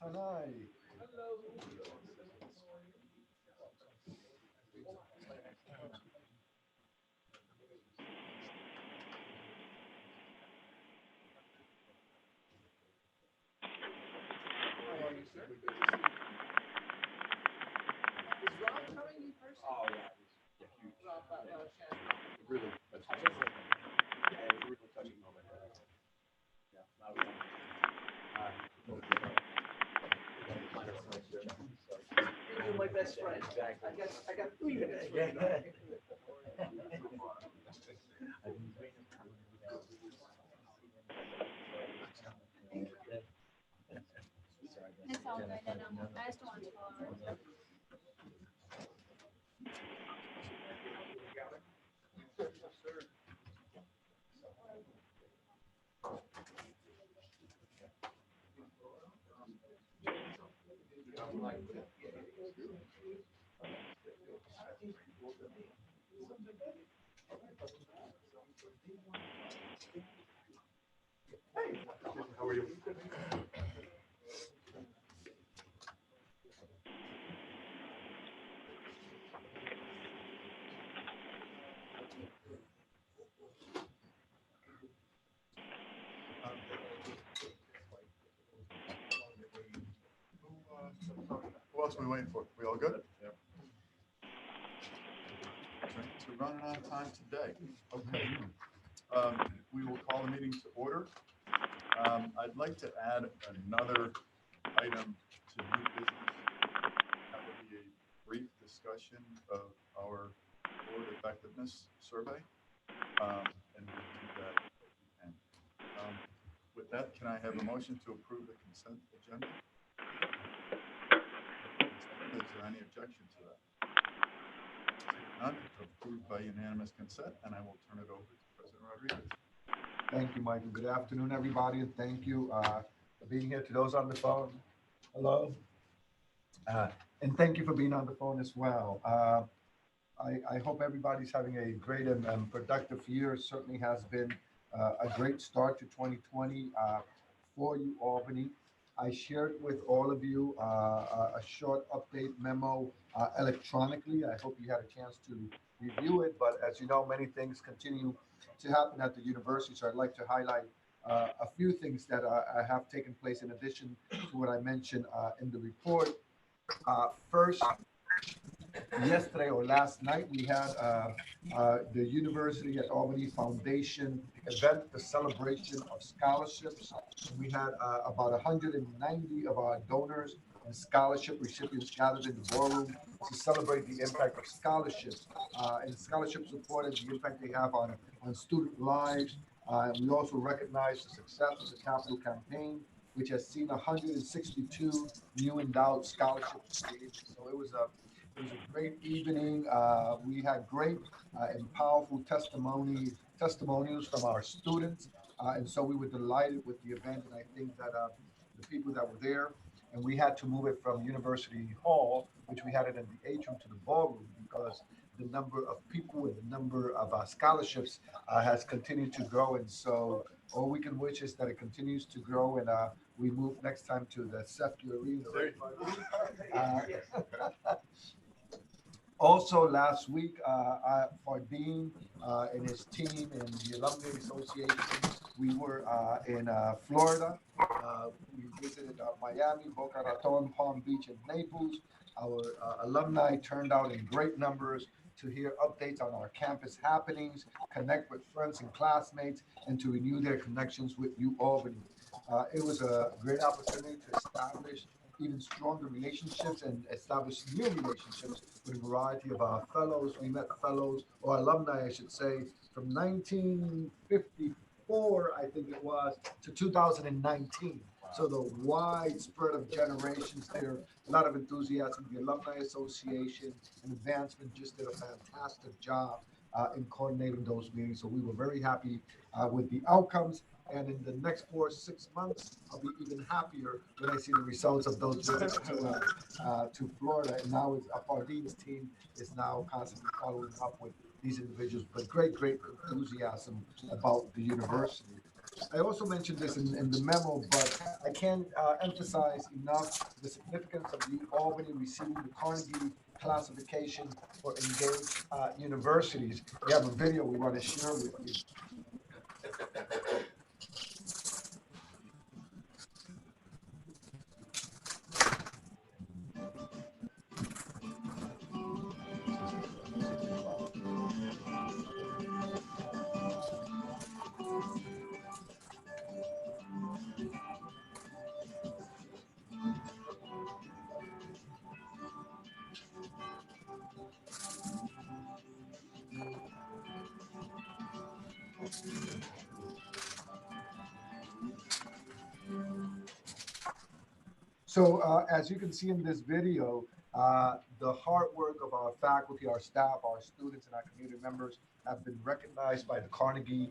Tanai. How are you, sir? Good to see you. Is Rob coming in person? Oh yeah, yeah, huge. Rob, Shannon. Really, that's what yeah, it was a really touching moment. Yeah, I was find ourselves here. So, you're my best friend. Exactly. I got three best friends. Yeah. It's all good. No. I just don't want to follow. How are you? Who else are we waiting for? We all good? Yeah. Trains are running on time today. Okay. We will call the meeting to order. I'd like to add another item to new business. That would be a brief discussion of our board effectiveness survey. And we'll do that at the end. With that, can I have a motion to approve the consent agenda? Is there any objection to that? None, approved by unanimous consent, and I will turn it over to President Rodriguez. Thank you, Michael. Good afternoon, everybody, and thank you for being here. To those on the phone, hello. And thank you for being on the phone as well. I hope everybody's having a great and productive year. It certainly has been a great start to 2020 for you, Albany. I shared with all of you a short update memo electronically. I hope you had a chance to review it. But as you know, many things continue to happen at the university. So I'd like to highlight a few things that have taken place in addition to what I mentioned in the report. First, yesterday or last night, we had the University at Albany Foundation event, the celebration of scholarships. We had about 190 of our donors and scholarship recipients gathered in the ballroom to celebrate the impact of scholarships and scholarship support and the impact they have on student lives. We also recognize the success of the capital campaign, which has seen 162 new endowed scholarships created. So it was a great evening. We had great and powerful testimonials from our students, and so we were delighted with the event. And I think that the people that were there, and we had to move it from University Hall, which we had it in the atrium, to the ballroom because the number of people and the number of scholarships has continued to grow. And so all we can wish is that it continues to grow and we move next time to the Sefki Arena. Right? Also, last week, Fardeen and his team and the Alumni Association, we were in Florida. We visited Miami, Boca Raton, Palm Beach, and Naples. Our alumni turned out in great numbers to hear updates on our campus happenings, connect with friends and classmates, and to renew their connections with U Albany. It was a great opportunity to establish even stronger relationships and establish new relationships with a variety of our fellows. We met fellows, or alumni, I should say, from 1954, I think it was, to 2019. So the wide spread of generations there, a lot of enthusiasm. The Alumni Association and Advancement just did a fantastic job in coordinating those meetings. So we were very happy with the outcomes. And in the next 4 6 months, I'll be even happier when I see the results of those visits to Florida. And now it's Fardeen's team is now constantly following up with these individuals. But great, great enthusiasm about the university. I also mentioned this in the memo, but I can't emphasize enough the significance of U Albany receiving the Carnegie classification for engaged universities. We have a video we want to share with you. So as you can see in this video, the hard work of our faculty, our staff, our students, and our community members have been recognized by the Carnegie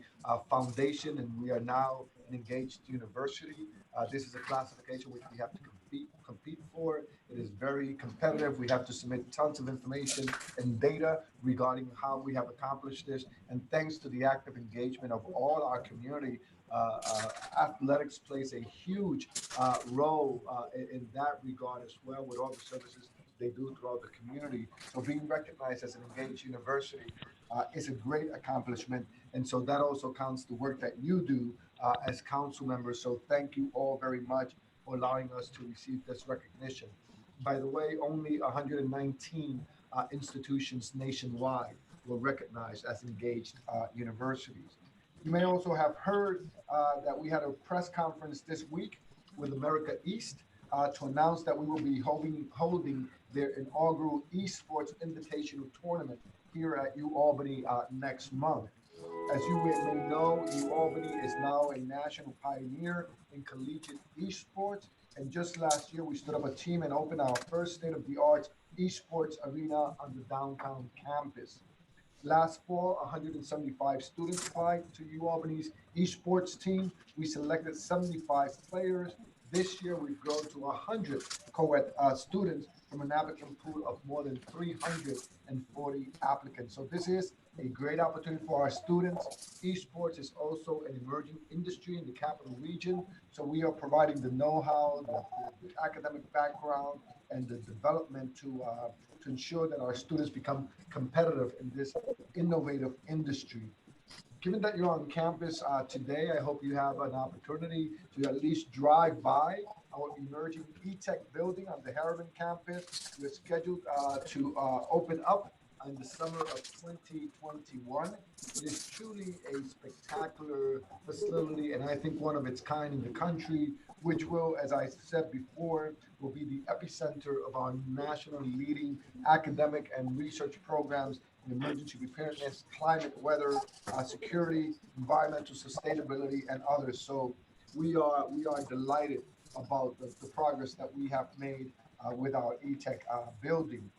Foundation, and we are now an engaged university. This is a classification which we have to compete for. It is very competitive. We have to submit tons of information and data regarding how we have accomplished this. And thanks to the active engagement of all our community, athletics plays a huge role in that regard as well, with all the services they do throughout the community. So being recognized as an engaged university is a great accomplishment. And so that also counts the work that you do as council members. So thank you all very much for allowing us to receive this recognition. By the way, only 119 institutions nationwide were recognized as engaged universities. You may also have heard that we had a press conference this week with America East to announce that we will be holding their inaugural Esports Invitational Tournament here at UAlbany next month. As you may know, UAlbany is now a national pioneer in collegiate esports. And just last year, we stood up a team and opened our first state-of-the-art esports arena on the downtown campus. Last fall, 175 students applied to UAlbany's esports team. We selected 75 players. This year, we've grown to 100 co-ed students from an applicant pool of more than 340 applicants. So this is a great opportunity for our students. Esports is also an emerging industry in the capital region. So we are providing the know-how, the academic background, and the development to ensure that our students become competitive in this innovative industry. Given that you're on campus today, I hope you have an opportunity to at least drive by our emerging eTech building on the Harriman campus. We're scheduled to open up in the summer of 2021. It is truly a spectacular facility, and I think one of its kind in the country, which will, as I said before, will be the epicenter of our nationally leading academic and research programs in emergency preparedness, climate, weather, security, environmental sustainability, and others. So we are delighted about the progress that we have made with our eTech building.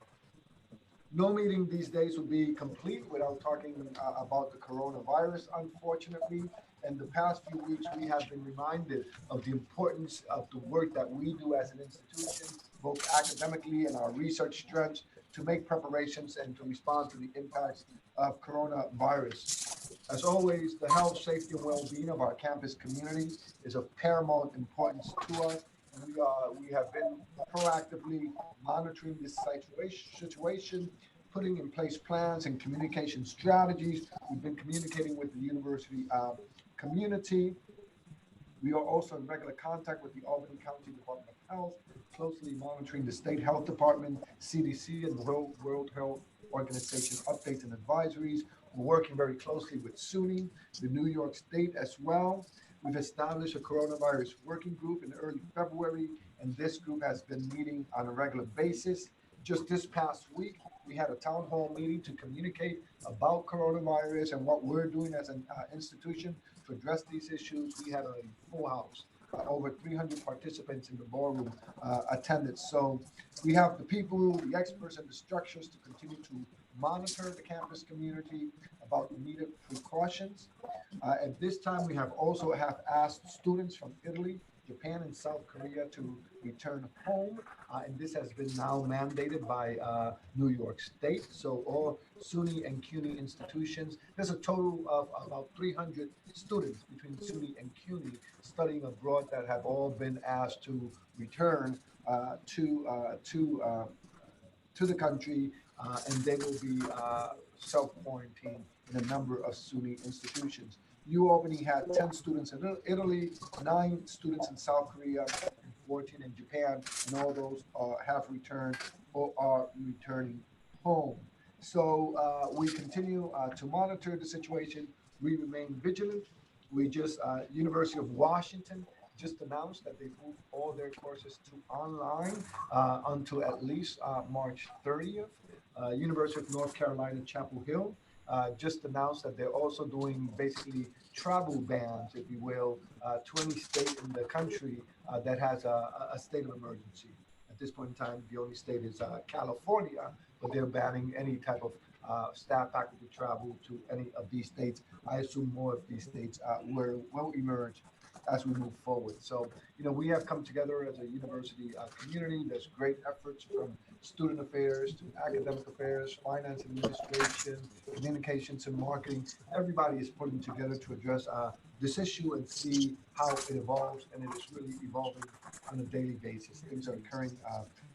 No meeting these days would be complete without talking about the coronavirus, unfortunately. In the past few weeks, we have been reminded of the importance of the work that we do as an institution, both academically and our research strengths, to make preparations and to respond to the impacts of coronavirus. As always, the health, safety, and well-being of our campus community is of paramount importance to us. We have been proactively monitoring this situation, putting in place plans and communication strategies. We've been communicating with the university community. We are also in regular contact with the Albany County Department of Health, closely monitoring the State Health Department, CDC, and the World Health Organization updates and advisories. We're working very closely with SUNY, the New York State as well. We've established a coronavirus working group in early February, and this group has been meeting on a regular basis. Just this past week, we had a town hall meeting to communicate about coronavirus and what we're doing as an institution to address these issues. We had a full house, over 300 participants in the ballroom attended. So we have the people, the experts, and the structures to continue to monitor the campus community about the needed precautions. At this time, we have also asked students from Italy Japan, and South Korea to return home. And this has been now mandated by New York State. So all SUNY and CUNY institutions, there's a total of about 300 students between SUNY and CUNY studying abroad that have all been asked to return to the country, and they will be self-quarantined in a number of SUNY institutions. UAlbany had 10 students in Italy, 9 students in South Korea, and 14 in Japan, and all those have returned or are returning home. So we continue to monitor the situation. We remain vigilant. University of Washington just announced that they moved all their courses to online until at least March 30th. University of North Carolina, Chapel Hill just announced that they're also doing basically travel bans, if you will, to any state in the country that has a state of emergency. At this point in time, the only state is California, but they're banning any type of staff faculty travel to any of these states. I assume more of these states will emerge as we move forward. So, we have come together as a university community. There's great efforts from student affairs to academic affairs, finance and administration, communications and marketing. Everybody is putting together to address this issue and see how it evolves. And it is really evolving on a daily basis. Things are occurring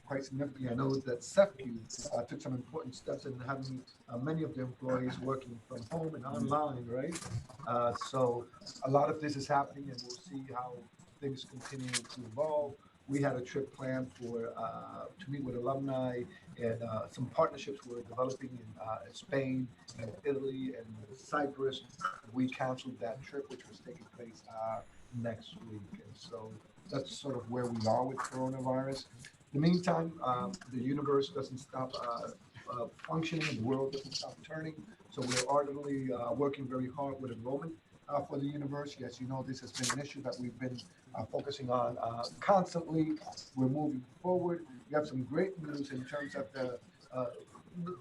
quite significantly. I know that CEFCU took some important steps in having many of the employees working from home and online, right? So a lot of this is happening, and we'll see how things continue to evolve. We had a trip planned for to meet with alumni and some partnerships we're developing in Spain and Italy and Cyprus. We canceled that trip, which was taking place next week, and so that's sort of where we are with coronavirus. In the meantime, the universe doesn't stop functioning, and the world doesn't stop turning. So we're ardently working very hard with enrollment for the university. As you know, this has been an issue that we've been focusing on constantly. We're moving forward. We have some great news in terms of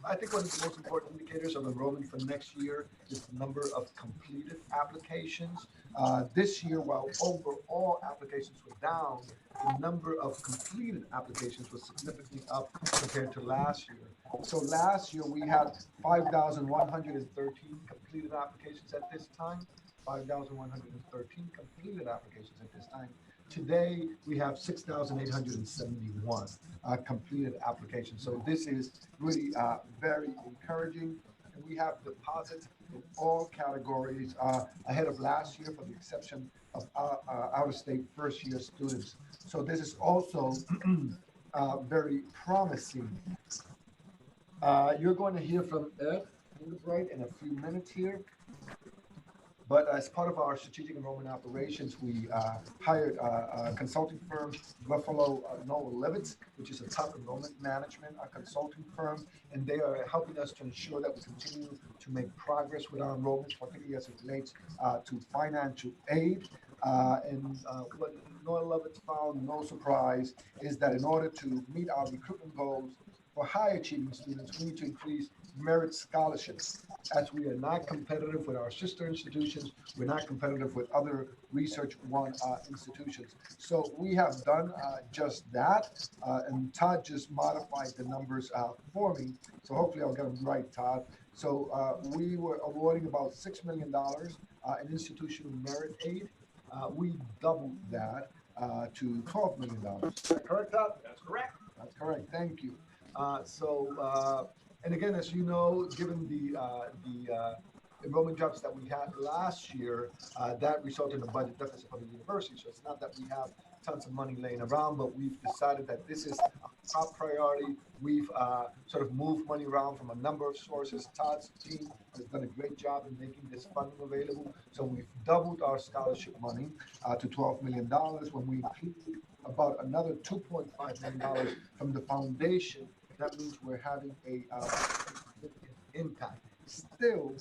I think one of the most important indicators of enrollment for next year is the number of completed applications. This year, while overall applications were down, the number of completed applications was significantly up compared to last year. So last year we had 5,113 completed applications at this time. 5,113 completed applications at this time. Today we have 6,871 completed applications. So this is really very encouraging. And we have deposits in all categories ahead of last year, for the exception of out-of-state first-year students. So this is also very promising. You're going to hear from Ed Hildebrand in a few minutes here. But as part of our strategic enrollment operations, we hired a consulting firm, Buffalo Noel Levitz, which is a top enrollment management consulting firm, and they are helping us to ensure that we continue to make progress with our enrollments, particularly as it relates to financial aid. And what Noel Levitz found, no surprise, is that in order to meet our recruitment goals for high achieving students, we need to increase merit scholarships. As we are not competitive with our sister institutions, we're not competitive with other Research One institutions. So we have done just that, and Todd just modified the numbers for me. So hopefully I'll get them right, Todd. So we were awarding about $6 million in institutional merit aid. We doubled that to $12 million. Is that correct, Todd? That's correct. That's correct. Thank you. And again, as you know, given the enrollment drops that we had last year, that resulted in a budget deficit for the university. So it's not that we have tons of money laying around, but we've decided that this is a top priority. We've sort of moved money around from a number of sources. Todd's team has done a great job in making this funding available. So we've doubled our scholarship money to $12 million when we include about another $2.5 million from the foundation. That means we're having a significant impact. Still,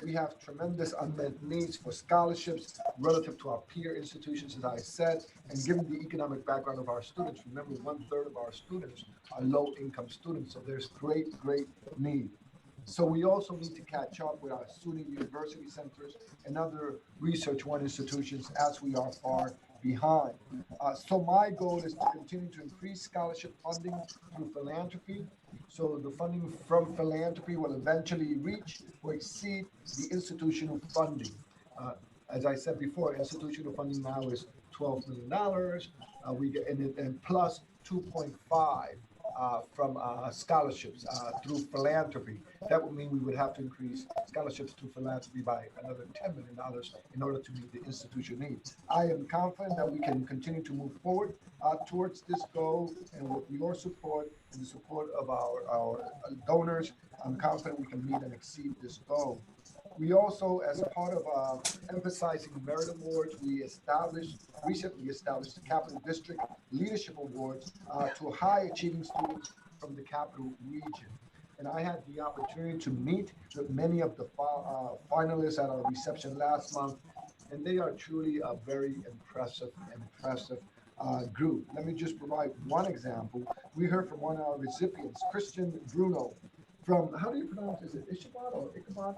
we have tremendous unmet needs for scholarships relative to our peer institutions, as I said, and given the economic background of our students. Remember, 1/3 of our students are low-income students, so there's great need. So we also need to catch up with our SUNY university centers and other Research One institutions, as we are far behind. So my goal is to continue to increase scholarship funding through philanthropy. So the funding from philanthropy will eventually reach or exceed the institutional funding. Uh, as I said before, institutional funding now is $12 million. We get and plus 2.5 from scholarships through philanthropy. That would mean we would have to increase scholarships through philanthropy by another $10 million in order to meet the institutional need. I am confident that we can continue to move forward towards this goal, and with your support and the support of our donors, I'm confident we can meet and exceed this goal. We also, as part of emphasizing merit awards, recently established the Capital District Leadership Awards to high achieving students from the Capital Region. And I had the opportunity to meet with many of the finalists at our reception last month, and they are truly a very impressive group. Let me just provide one example. We heard from one of our recipients, Christian Bruno, from, how do you pronounce it? Is it Ishabad or Ichabod?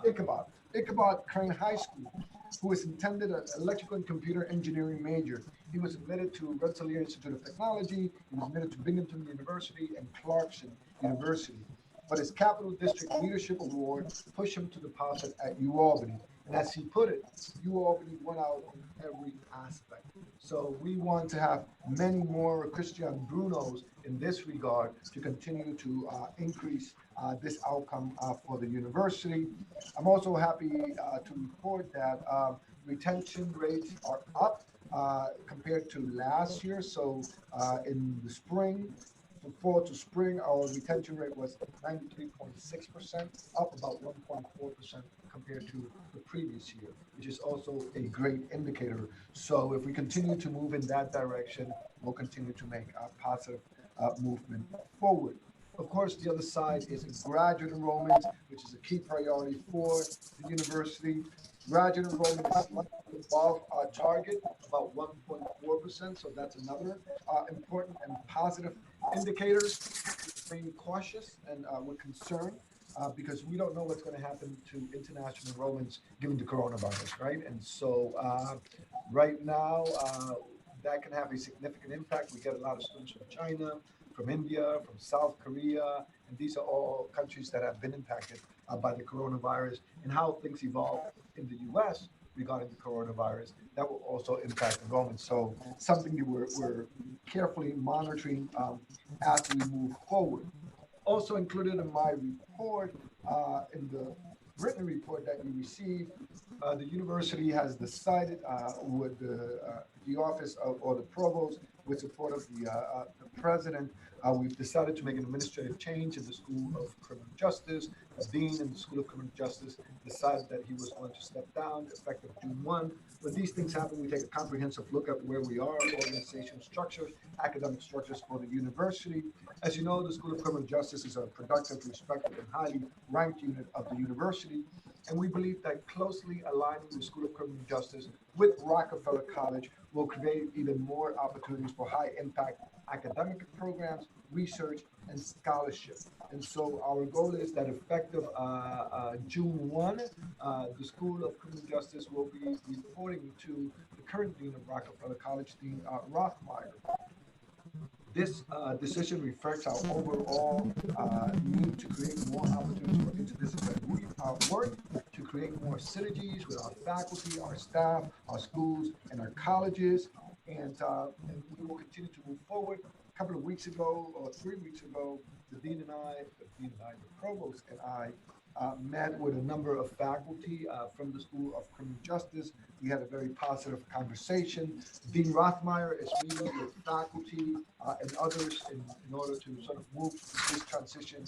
Ichabod. Ichabod Crane High School, who was intended an electrical and computer engineering major. He was admitted to Rensselaer Institute of Technology. He was admitted to Binghamton University and Clarkson University. But his Capital District Leadership Award pushed him to deposit at UAlbany. And as he put it, UAlbany won out in every aspect. So we want to have many more Christian Brunos in this regard to continue to increase this outcome for the university. I'm also happy to report that retention rates are up compared to last year. So in the spring, from fall to spring, our retention rate was 93.6%, up about 1.4% compared to the previous year, which is also a great indicator. So if we continue to move in that direction, we'll continue to make a positive movement forward. Of course, the other side is graduate enrollment, which is a key priority for the university. Graduate enrollment is slightly above our target, about 1.4%. So that's another important and positive indicator. Remain cautious and with concern because we don't know what's going to happen to international enrollments given the coronavirus, right? And so right now, that can have a significant impact. We get a lot of students from China, from India, from South Korea, and these are all countries that have been impacted by the coronavirus and how things evolve in the U.S. regarding the coronavirus. That will also impact enrollment. So something that we're carefully monitoring as we move forward. Also included in my report, in the written report that you received, the university has decided with the office of, or the provost, with support of the president, we've decided to make an administrative change in the School of Criminal Justice. The dean in the School of Criminal Justice decided that he was going to step down effective June 1. When these things happen, we take a comprehensive look at where we are, organizational structures, academic structures for the university. As you know, the School of Criminal Justice is a productive, respected, and highly ranked unit of the university. And we believe that closely aligning the School of Criminal Justice with Rockefeller College will create even more opportunities for high impact academic programs, research, and scholarship. And so our goal is that effective June 1, the School of Criminal Justice will be reporting to the current Dean of Rockefeller College, Dean Rothmeyer. This decision reflects our overall need to create more opportunities for interdisciplinary work, to create more synergies with our faculty, our staff, our schools, and our colleges. And we will continue to move forward. A couple of weeks ago, or 3 weeks ago, the provost and I met with a number of faculty from the School of Criminal Justice. We had a very positive conversation. Dean Rothmeyer is meeting with faculty and others in order to sort of move this transition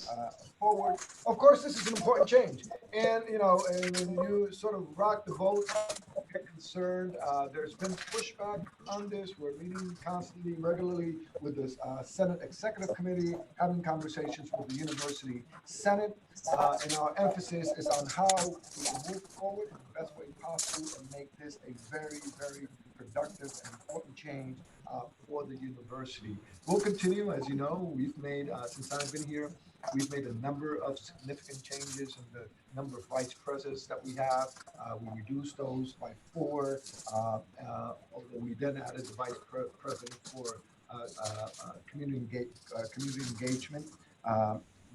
forward. Of course, this is an important change. And, you know, and when you sort of rock the boat, get concerned. There's been pushback on this. We're meeting constantly, regularly with the Senate Executive Committee, having conversations with the University Senate. And our emphasis is on how we can move forward in the best way possible and make this a very, very productive and important change for the university. We'll continue, as you know, we've made, since I've been here, we've made a number of significant changes in the number of vice presidents that we have. We reduced those by 4, although we then added the president for community engagement,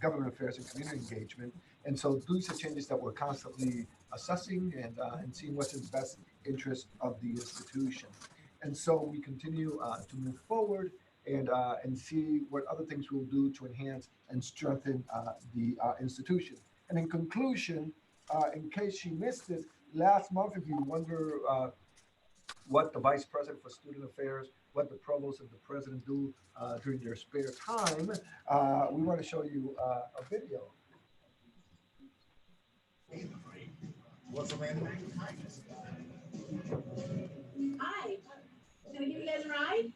government affairs and community engagement. And so these are changes that we're constantly assessing and seeing what's in the best interest of the institution. And so we continue to move forward and see what other things we'll do to enhance and strengthen the institution. And in conclusion, in case you missed it, last month, if you wonder what the vice president for student affairs, what the provost and the president do during their spare time, we want to show you a video. What's the man? Hi. Can I give you guys a ride?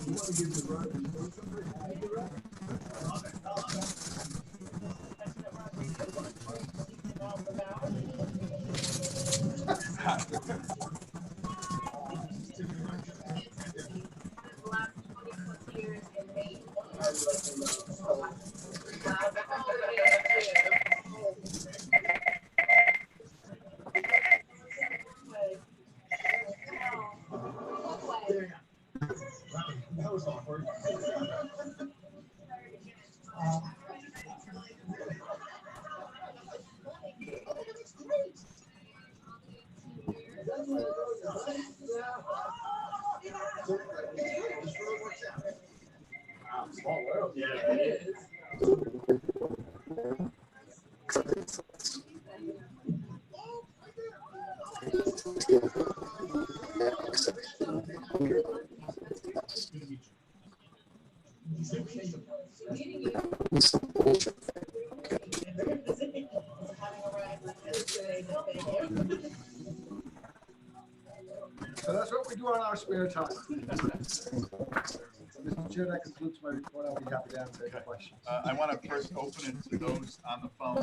You want to give the ride? The last 20+ years in Maine. That was awkward. Small world. Yeah, it is. So that's what we do on our spare time. Mr. Chair, that concludes my report. I'll be happy to answer any questions. I want to first open it to those on the phone,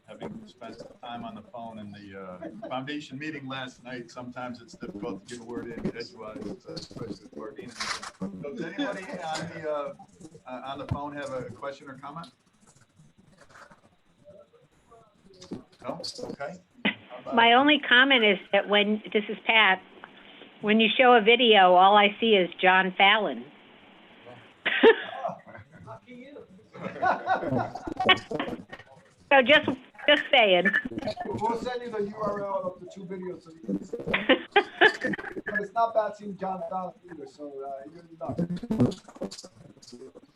having spent time on the phone in the foundation meeting last night. Sometimes it's difficult to get a word in edgewise, especially with Bardine. So does anybody on the phone have a question or comment? No? Okay. My only comment is that when, this is Pat, when you show a video, all I see is John Fallon. So just saying. We'll send you the URL of the 2 videos so you can see. But it's not bad seeing John Fallon either, so you're not.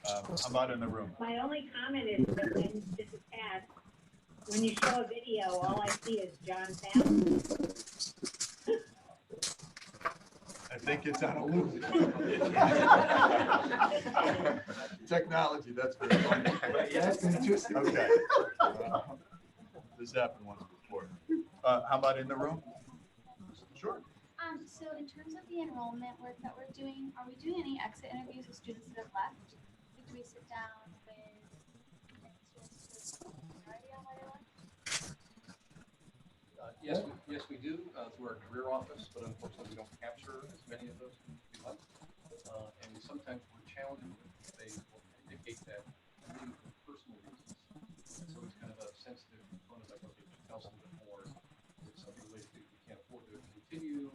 How about in the room? My only comment is that when, this is Pat, when you show a video, all I see is John Fallon. I think it's on a loop. Technology, that's very funny. That's interesting. Okay. This happened once before. How about in the room? Sure. So in terms of the enrollment work that we're doing, are we doing any exit interviews with students that have left? Like, do we sit down with students who are already on their left? Yes, we do through our career office, but unfortunately we don't capture as many of those who left. And we sometimes we're challenged if they will indicate that leaving for personal reasons. So it's kind of a sensitive component, like, okay, tell us a little bit more. Is it something related to we can't afford to continue?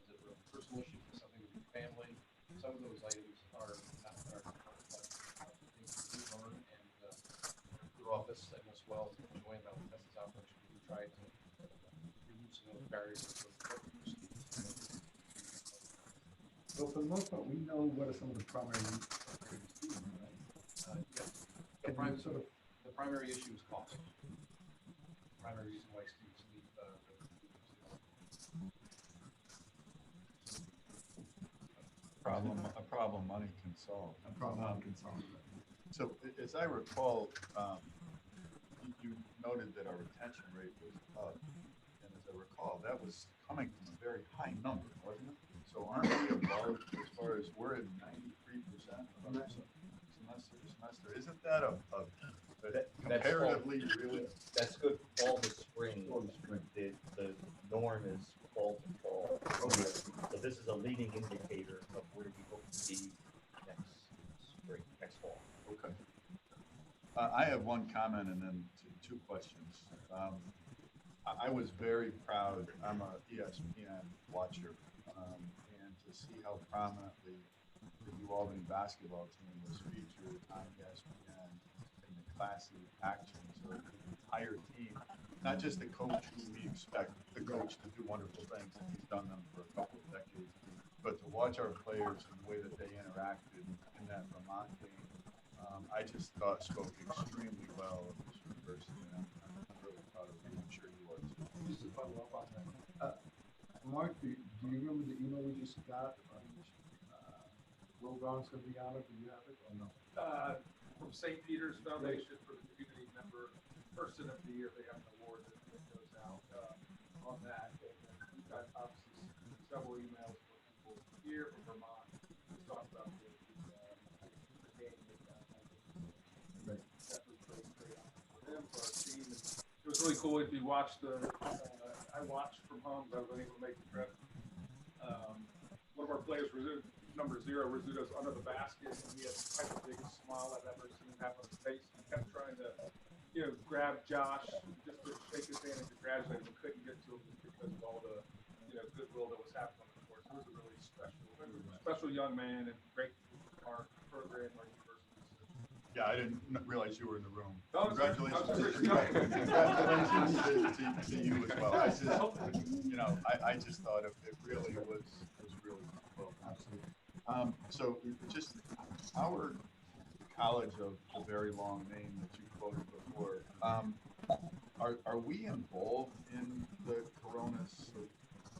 Is it a personal issue? Is it something with your family? Some of those items are not in our things we do learn, and career office and as well as join about the business operation, we try to remove some of those barriers. So for the most part, we know what are some of the primary needs of the student, right? The primary issue is cost. Primary reason why students leave. A problem money can solve. A problem can solve. So as I recall, you noted that our retention rate was up. And as I recall, that was coming from a very high number, wasn't it? So aren't we above, as far as we're at 93% semester? Isn't that a comparatively really? That's good fall to spring. The norm is fall to fall. So this is a leading indicator of where spring, next fall. Okay. I have one comment and then two questions. I was very proud, I'm a ESPN watcher, and to see how prominently the New Albany basketball team was featured on ESPN in the classy actions of the entire team, not just the coach who we expect the coach to do wonderful things, and he's done them for a couple of decades, but to watch our players and the way that they interacted in that Vermont game, I just thought spoke extremely well of this university, and I'm really proud of you. I'm sure you are too. Just to follow up on that. Mark, do you remember the email we just got on Will Brown's gonna be honored? Do you have it or no? From St. Peter's Foundation for the Community Member Person of the Year. They have an award that goes out on that. And then we've got obviously several emails from people here from Vermont to talk about the game. Right. That was great honor for them, for our team. And it was really cool if you watched I watched from home because I was unable to make the trip. One of our players, number 0, Rizzuto's under the basket, and he had the biggest smile I've ever seen happen on his face. He kept trying to, grab Josh just to shake his hand and congratulate him, but couldn't get to him just because of all the, goodwill that was happening on the court. So it was a really special young man and great for our program, our university. Yeah, I didn't realize you were in the room. Oh, Congratulations to you as well. I just thought it really was really well. Absolutely. So just our college of the very long name that you quoted before, are we involved in the Corona's,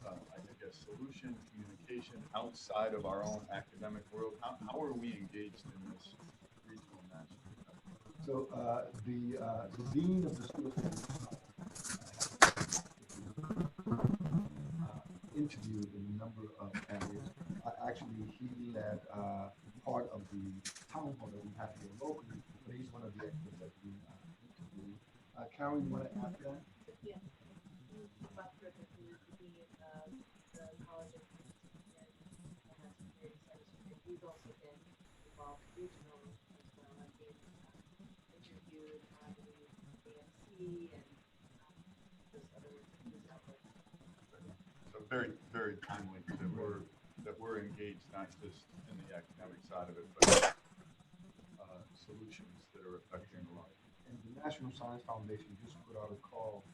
I guess, solution communication outside of our own academic world? How are we engaged in this regional national? So the dean of the School of interviewed in a number of areas. Actually, he led part of the town hall that we have here locally, but he's one of the experts that we interviewed. Karen, you want to add to that? Yeah. About the College of Security Services. He's also been involved regional as well. I've been interviewed on the AMC and those other news outlets. So very, very timely that we're engaged not just in the academic side of it, but solutions that are affecting a lot. And the National Science Foundation just put out a call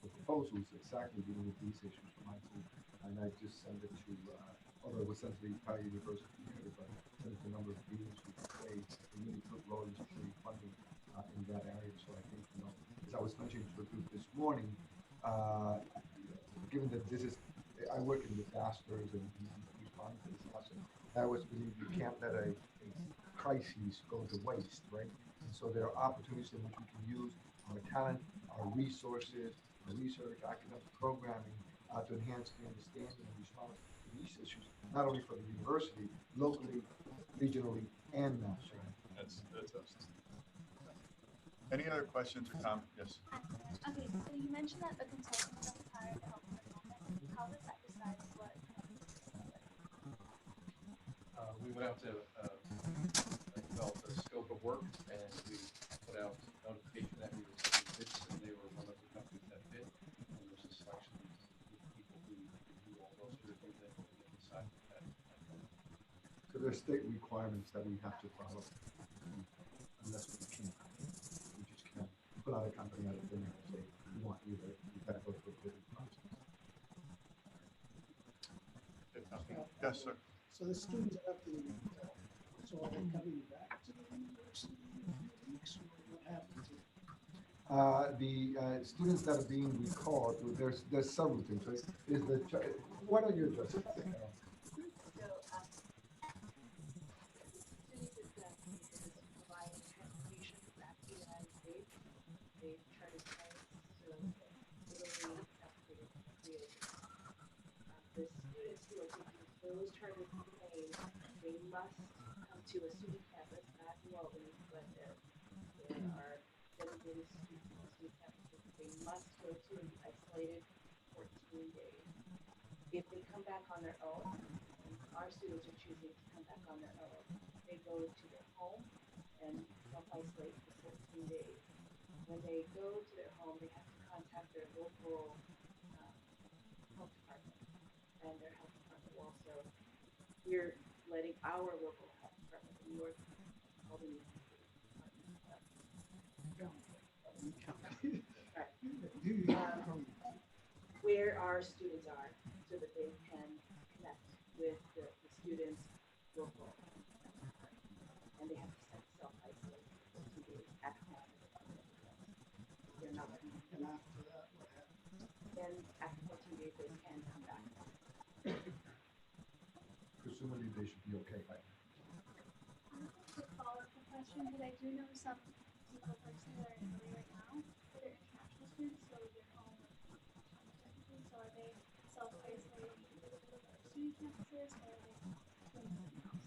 for proposals exactly dealing with these issues for my team. And I just sent it to, although it was sent to the entire university community, but sent it to a number of deans who could say they really put Royal Institute funding in that area. So I think, as I was mentioning to the group this morning, given that this is, I work in disasters and responding to disasters, I always believe you can't let a crisis go to waste, right? And so there are opportunities in which we can use our talent, our resources, our research, academic programming to enhance the understanding and response to these issues, not only for the university, locally, regionally, and nationally. That's us. Any other questions or comments? Yes. Okay, so you mentioned that the consultant was hired to help with enrollment. How does that decide what? We went out to develop a scope of work, and we put out notification that we received bids, and they were one of the companies that bid. And there was a selection of people who do all those sort of things that we decided that. So there's state requirements that we have to follow. Unless we can, we just can't put out a company out of thin air and say, we want you to, you gotta go through a bidding process. Yes, sir. So the students have to, so are they coming back to the university in a few weeks, or what happens? The students that are being recalled, there's several things. So is the, what are your addresses? So, students that is providing transportation back to the United States, they charter flights, so literally that's created. The students who are taking those charter planes, they must come to a student campus, not New Albany, but there are designated student campuses. They must go to and be isolated 14 days. If they come back on their own, and our students are choosing to come back on their own, they go to their home and self-isolate for 14 days. When they go to their home, they have to contact their local health department, and their health department will also, we're letting our local health department in New York, called the where our students are so that they can connect with the students local. And they have to self-isolate for 2 days at home. They're not, And after that, what happens? then after 14 days, they can come back. Presumably they should be okay by now. Quick follow-up question, because I do know some people personally that are in Italy right now, but they're international students, so they're home technically, so are they self-isolating with other student campuses, or are they doing something else?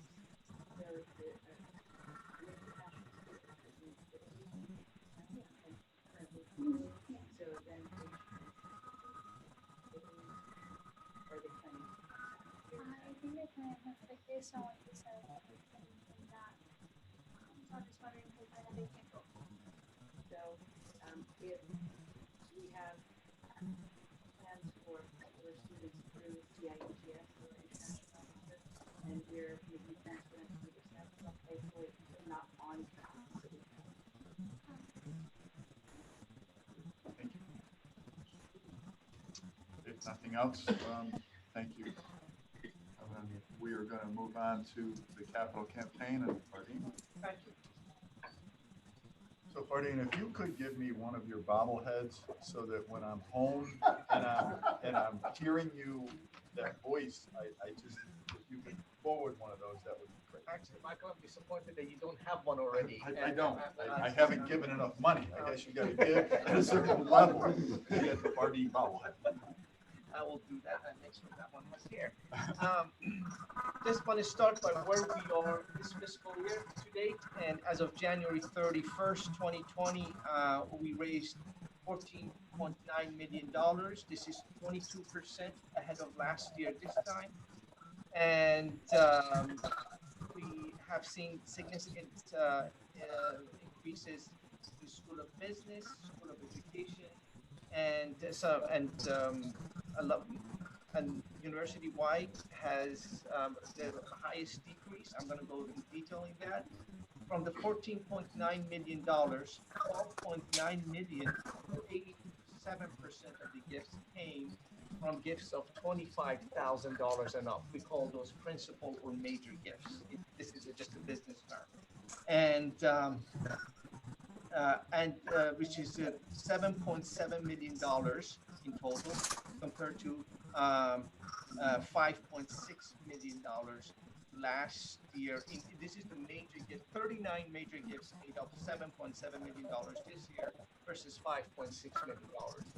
They're international students in Italy and currently, so then they or they planning to contact. I think they're planning, like, based on what you said, and that, so I'm just wondering, because I know they can't go. So, if we have plans for students through CIUGS or international officer, and we're making plans for them to either self-isolate, but not on campus. So we can Thank you. If nothing else, thank you. We are going to move on to the capital campaign and Fardeen. Thank you. So Fardeen, if you could give me one of your bobbleheads so that when I'm home and I'm hearing you, that voice, I just, if you could forward one of those, that would be great. Actually, Michael, I'm disappointed that you don't have one already. I don't. I haven't given enough money. I guess you gotta give at a certain level to get the Fardeen bobblehead. I will do that next week. That one was here. Just want to start by where we are this fiscal year to date. And as of January 31st, 2020, we raised $14.9 million. This is 22% ahead of last year this time. And we have seen significant increases in School of Business, School of Education, and and university-wide has the highest decrease. I'm going to go in detailing that. From the $14.9 million, $12.9 million, or 87% of the gifts came from gifts of $25,000 and up. We call those principal or major gifts. This is just a business term. And which is $7.7 million in total, compared to $5.6 million last year. This is the major gift. 39 major gifts made up $7.7 million this year versus $5.6 million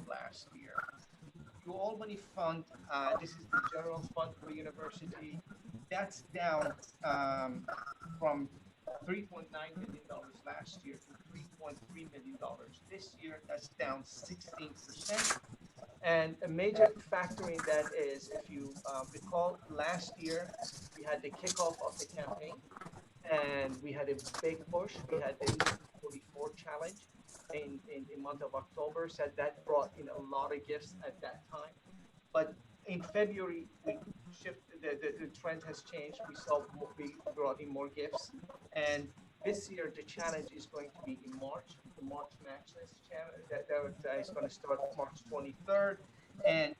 last year. U Albany Fund, this is the general fund for the university. That's down from $3.9 million last year to $3.3 million this year. That's down 16%. And a major factor in that is, if you recall, last year we had the kickoff of the campaign, and we had a big push. We had the 44 challenge in the month of October, so that brought in a lot of gifts at that time. But in February, we shifted, the trend has changed. We brought in more gifts, and this year the challenge is going to be in March, the March Matchless challenge that is going to start March 23rd, and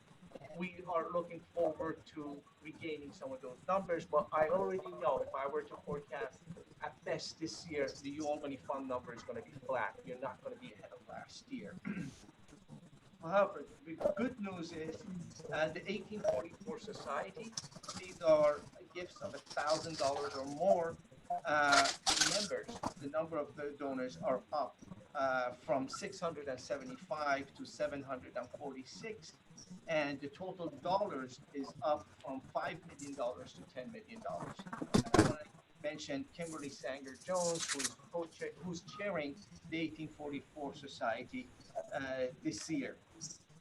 we are looking forward to regaining some of those numbers. But I already know, if I were to forecast, at best this year, the U Albany Fund number is going to be flat. You're not going to be ahead of last year. However, the good news is the 1844 Society, these are gifts of $1,000 or more. Members, the number of the donors are up from 675 to 746, and the total dollars is up from $5 million to $10 million. I want to mention Kimberly Sanger Jones, who's chairing the 1844 Society this year.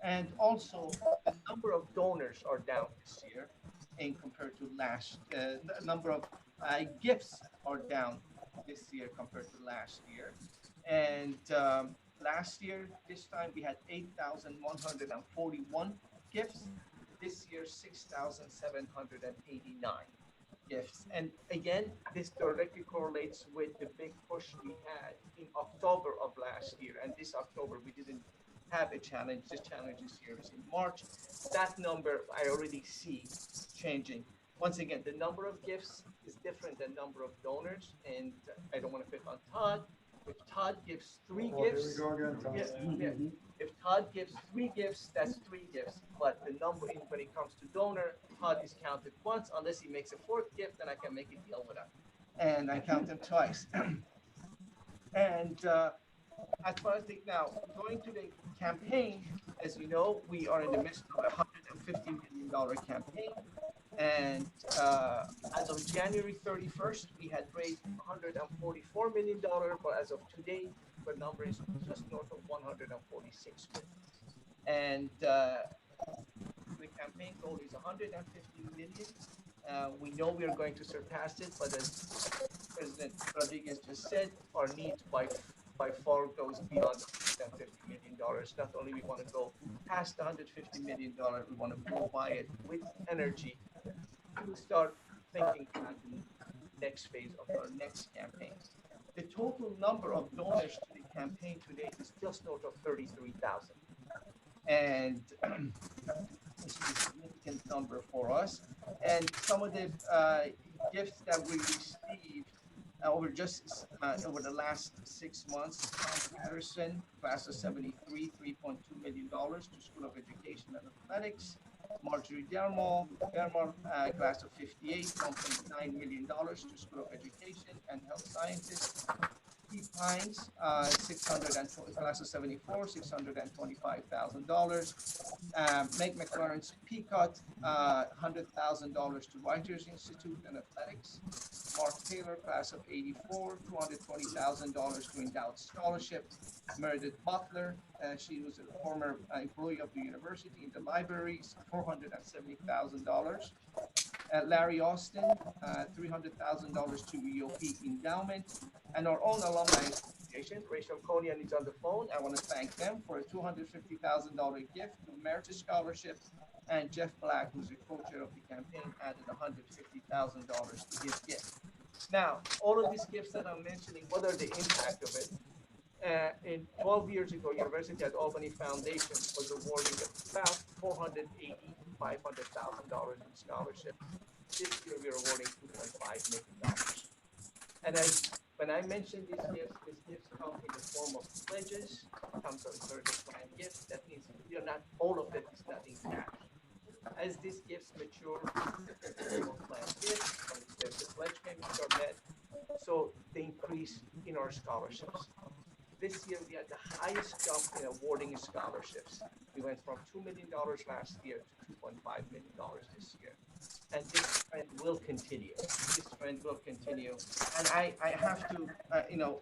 And also, the number of donors are down this year in compared to last. The number of gifts are down this year compared to last year. And last year, this time we had 8,141 gifts. This year, 6,789 gifts. And again, this directly correlates with the big push we had in October of last year. And this October, we didn't have a challenge. This challenge this year is in March. That number I already see changing. Once again, the number of gifts is different than number of donors. And I don't want to pick on Todd. If Todd gives three Oh, gifts, here we go again, Tom. yeah. If Todd gives three gifts, that's three gifts. But the number when it comes to donor, Todd is counted once. Unless he makes a fourth gift, then I can make a deal with him, and I count him twice. And as far as now going to the campaign, as you know, we are in the midst of a $150 million campaign. And as of January 31st, we had raised $144 million, but as of today, the number is just north of 146 million. And the campaign goal is 150 million. We know we are going to surpass it, but as President Rodriguez just said, our needs by far goes beyond $150 million. Not only we want to go past the $150 million, we want to go by it with energy to start thinking about the next phase of our next campaign. The total number of donors to the campaign today is just north of 33,000. And this is a significant number for us. And some of the gifts that we received over the last 6 months, Tom Patterson, class of 73, $3.2 million to School of Education and Athletics. Marjorie Dermal, class of 58, $1.9 million to School of Education and Health Sciences. Pete Pines, class of 74, $625,000. Meg McLaurin's Peacock, $100,000 to Writers Institute and Athletics. Mark Taylor, class of 84, $220,000 to Endowed Scholarship. Meredith Butler, she was a former employee of the university in the libraries, $470,000. Larry Austin, $300,000 to EOP Endowment. And our own alumni association, Rachel Konian is on the phone. I want to thank them for a $250,000 gift to Emeritus Scholarship. And Jeff Black, who's the co-chair of the campaign, added $150,000 to his gift. Now, all of these gifts that I'm mentioning, what are the impact of it? In 12 years ago, University at Albany Foundation was awarding about $480,000 to $500,000 in scholarship. This year, we are awarding $2.5 million. And when I mention these gifts come in the form of pledges, comes on service plan gifts. That means you're not, all of that is not in cash. As these gifts mature, plan gifts, the pledge payments are met, so they increase in our scholarships. This year, we had the highest jump in awarding scholarships. We went from $2 million last year to $2.5 million this year. And this trend will continue. And I have to, and the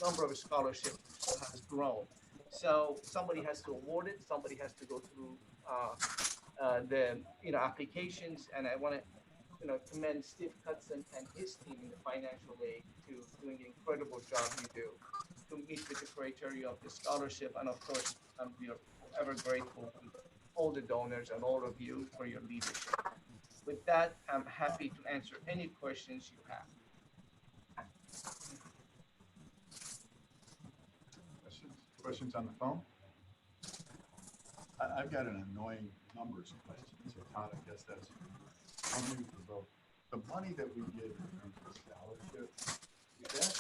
number of scholarships has grown. So somebody has to award it. Somebody has to go through the, applications. And I want to, commend Steve Hudson and his team in the financial aid to doing an incredible job you do to meet with the criteria of the scholarship. And of course, we are forever grateful to all the donors and all of you for your leadership. With that, I'm happy to answer any questions you have. Questions on the phone? I've got an annoying numbers question. So Todd, I guess that's only for both. The money that we give in terms of scholarship, is that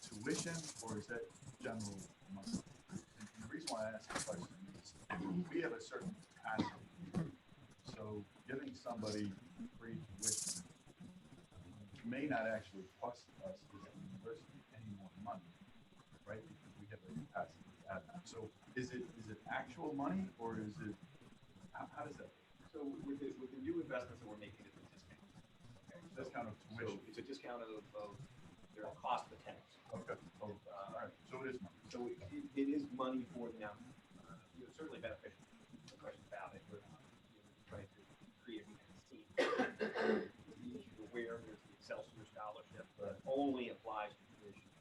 tuition or is that general money? And the reason why I ask the question is we have a certain capacity. So giving somebody free tuition may not actually cost us as a university any more money, right? Because we have the capacity to add that. So is it actual money or is it, how does that? So with the new investments that we're making, it's a discount. Okay. Discount of tuition. So it's a discount of their cost of attendance. Okay. All right. So it is money. So it is money for them. Certainly beneficial. No question about it. We're trying to create a team. You're aware there's the Excelsior Scholarship, but only applies to tuition.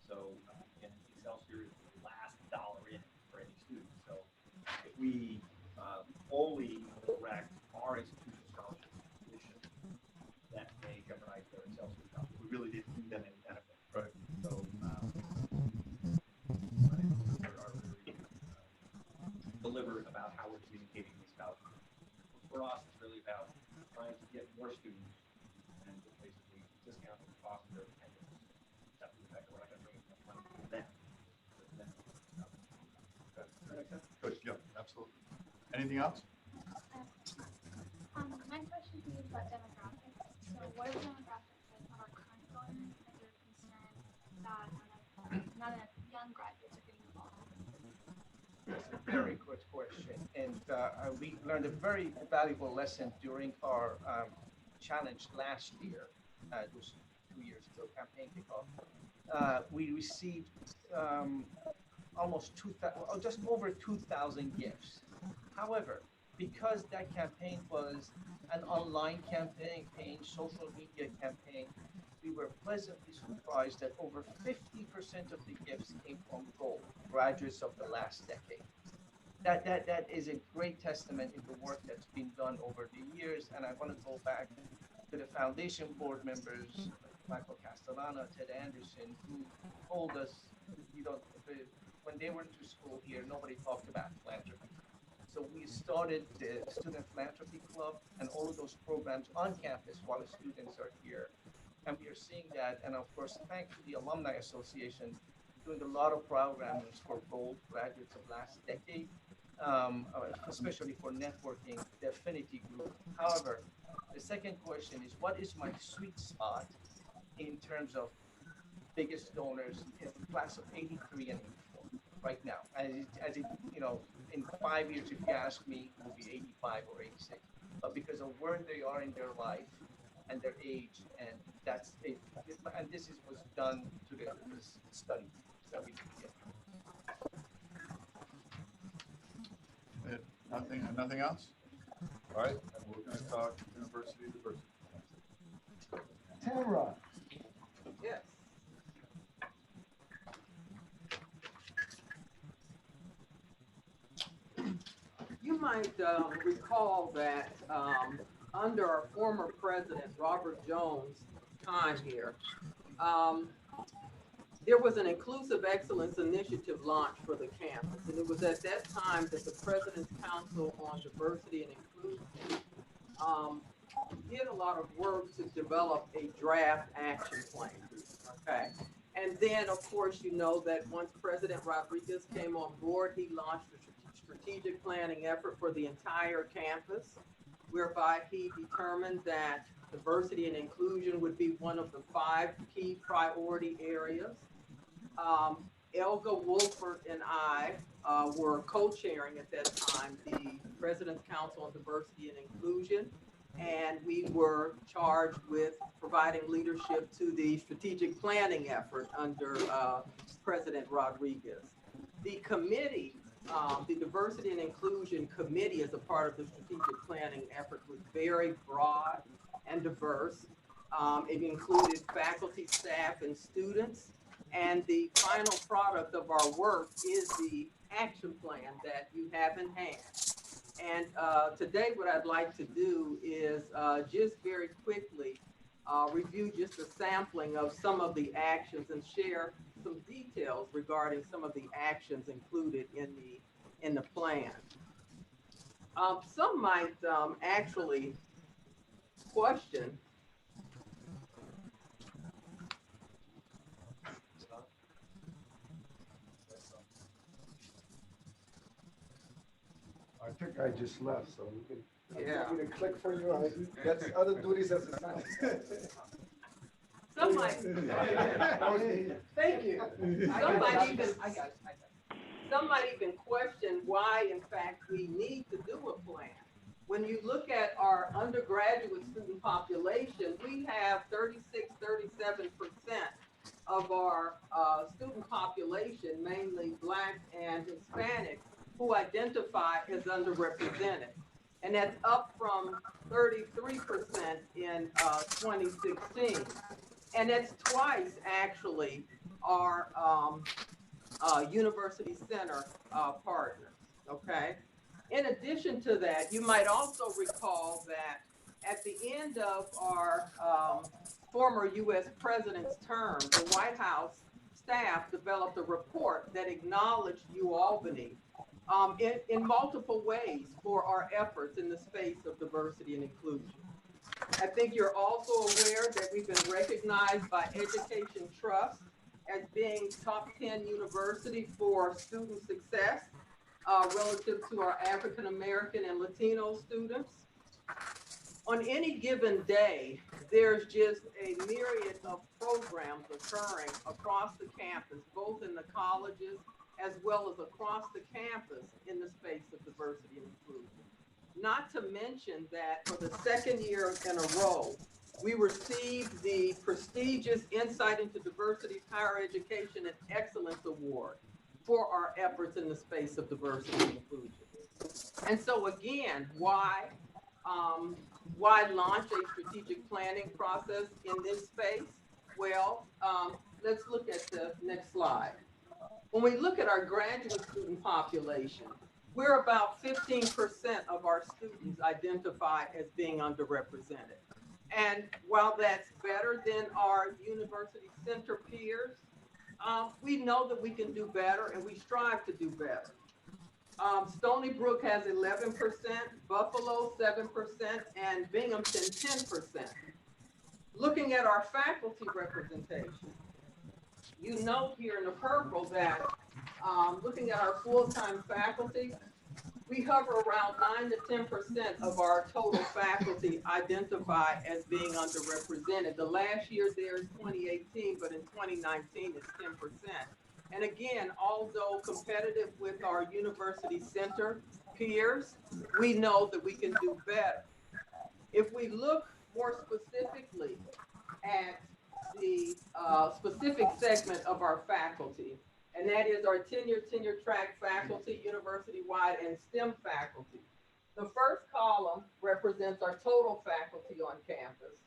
So, and Excelsior is the last dollar in for any student. So if we only direct our institution scholarship to tuition, that may jeopardize their Excelsior scholarship. We really didn't do them any benefit. Right. So, are very deliberate about how we're communicating these scholarships. For us, it's really about trying to get more students and just basically discount the cost of their attendance. Except for the fact that we're not going to bring enough money to them. Does that make sense? Good, yeah, absolutely. Anything else? My question to you is about demographics. So what are the demographics of our current donors and your concern that not enough young graduates are getting involved? That's a very good question. And we learned a very valuable lesson during our challenge last year. It was 2 years ago, campaign kickoff. We received almost just over 2,000 gifts. However, because that campaign was an online campaign, social media campaign, we were pleasantly surprised that over 50% of the gifts came from gold, graduates of the last decade. That is a great testament in the work that's been done over the years. And I want to go back to the foundation board members, Michael Castellano, Ted Anderson, who told us, when they went to school here, nobody talked about philanthropy. So we started the Student Philanthropy Club and all of those programs on campus while the students are here. And we are seeing that. And of course, thanks to the Alumni Association, doing a lot of programs for gold graduates of last decade, especially for networking, the affinity group. However, the second question is, what is my sweet spot in terms of biggest donors in the class of 83 and 84 right now? As it, in 5 years, if you ask me, it will be 85 or 86. But because of where they are in their life and their age, and that's it. And this was done to this study that we did. Nothing else? All right, and we're going to talk university diversity. Tamara. Yes. You might recall that under our former president, Robert Jones' time here, there was an Inclusive Excellence Initiative launched for the campus. And it was at that time that the President's Council on Diversity and Inclusion did a lot of work to develop a draft action plan. Okay. And then, of course, you know that once President Rodriguez came on board, he launched a strategic planning effort for the entire campus, whereby he determined that diversity and inclusion would be one of the 5 key priority areas. Elga Wolford and I were co-chairing at that time the President's Council on Diversity and Inclusion, and we were charged with providing leadership to the strategic planning effort under President Rodriguez. The committee, the Diversity and Inclusion Committee, as a part of the strategic planning effort, was very broad and diverse. It included faculty, staff, and students. And the final product of our work is the action plan that you have in hand. And today what I'd like to do is just very quickly review just a sampling of some of the actions and share some details regarding some of the actions included in the plan. Some might actually question I think I just left, so we can. Yeah. I'm gonna click for you. That's other duties as a sign. some might. Thank you. Some might even, some might even question why, in fact, we need to do a plan. When you look at our undergraduate student population, we have 37% of our student population, mainly Black and Hispanic, who identify as underrepresented. And that's up from 33% in 2016. And it's twice actually our University Center partners, okay? In addition to that, you might also recall that at the end of our former U.S. president's term, the White House staff developed a report that acknowledged UAlbany in multiple ways for our efforts in the space of diversity and inclusion. I think you're also aware that we've been recognized by Education Trust as being top 10 university for student success relative to our African American and Latino students. On any given day, there's just a myriad of programs occurring across the campus, both in the colleges as well as across the campus in the space of diversity and inclusion. Not to mention that for the second year in a row, we received the prestigious Insight into Diversity, Higher Education and Excellence Award for our efforts in the space of diversity and inclusion. And so again, why launch a strategic planning process in this space? Well, let's look at the next slide. When we look at our graduate student population, we're about 15% of our students identify as being underrepresented. And while that's better than our university center peers, we know that we can do better and we strive to do better. Stony Brook has 11%, Buffalo 7%, and Binghamton 10%. Looking at our faculty representation, you note here in the purple that looking at our full-time faculty, we hover around 9 to 10% of our total faculty identify as being underrepresented. The last year there is 2018, but in 2019 it's 10%. And again, although competitive with our university center peers, we know that we can do better. If we look more specifically at the specific segment of our faculty, and that is our tenure track faculty, university-wide, and STEM faculty. The first column represents our total faculty on campus.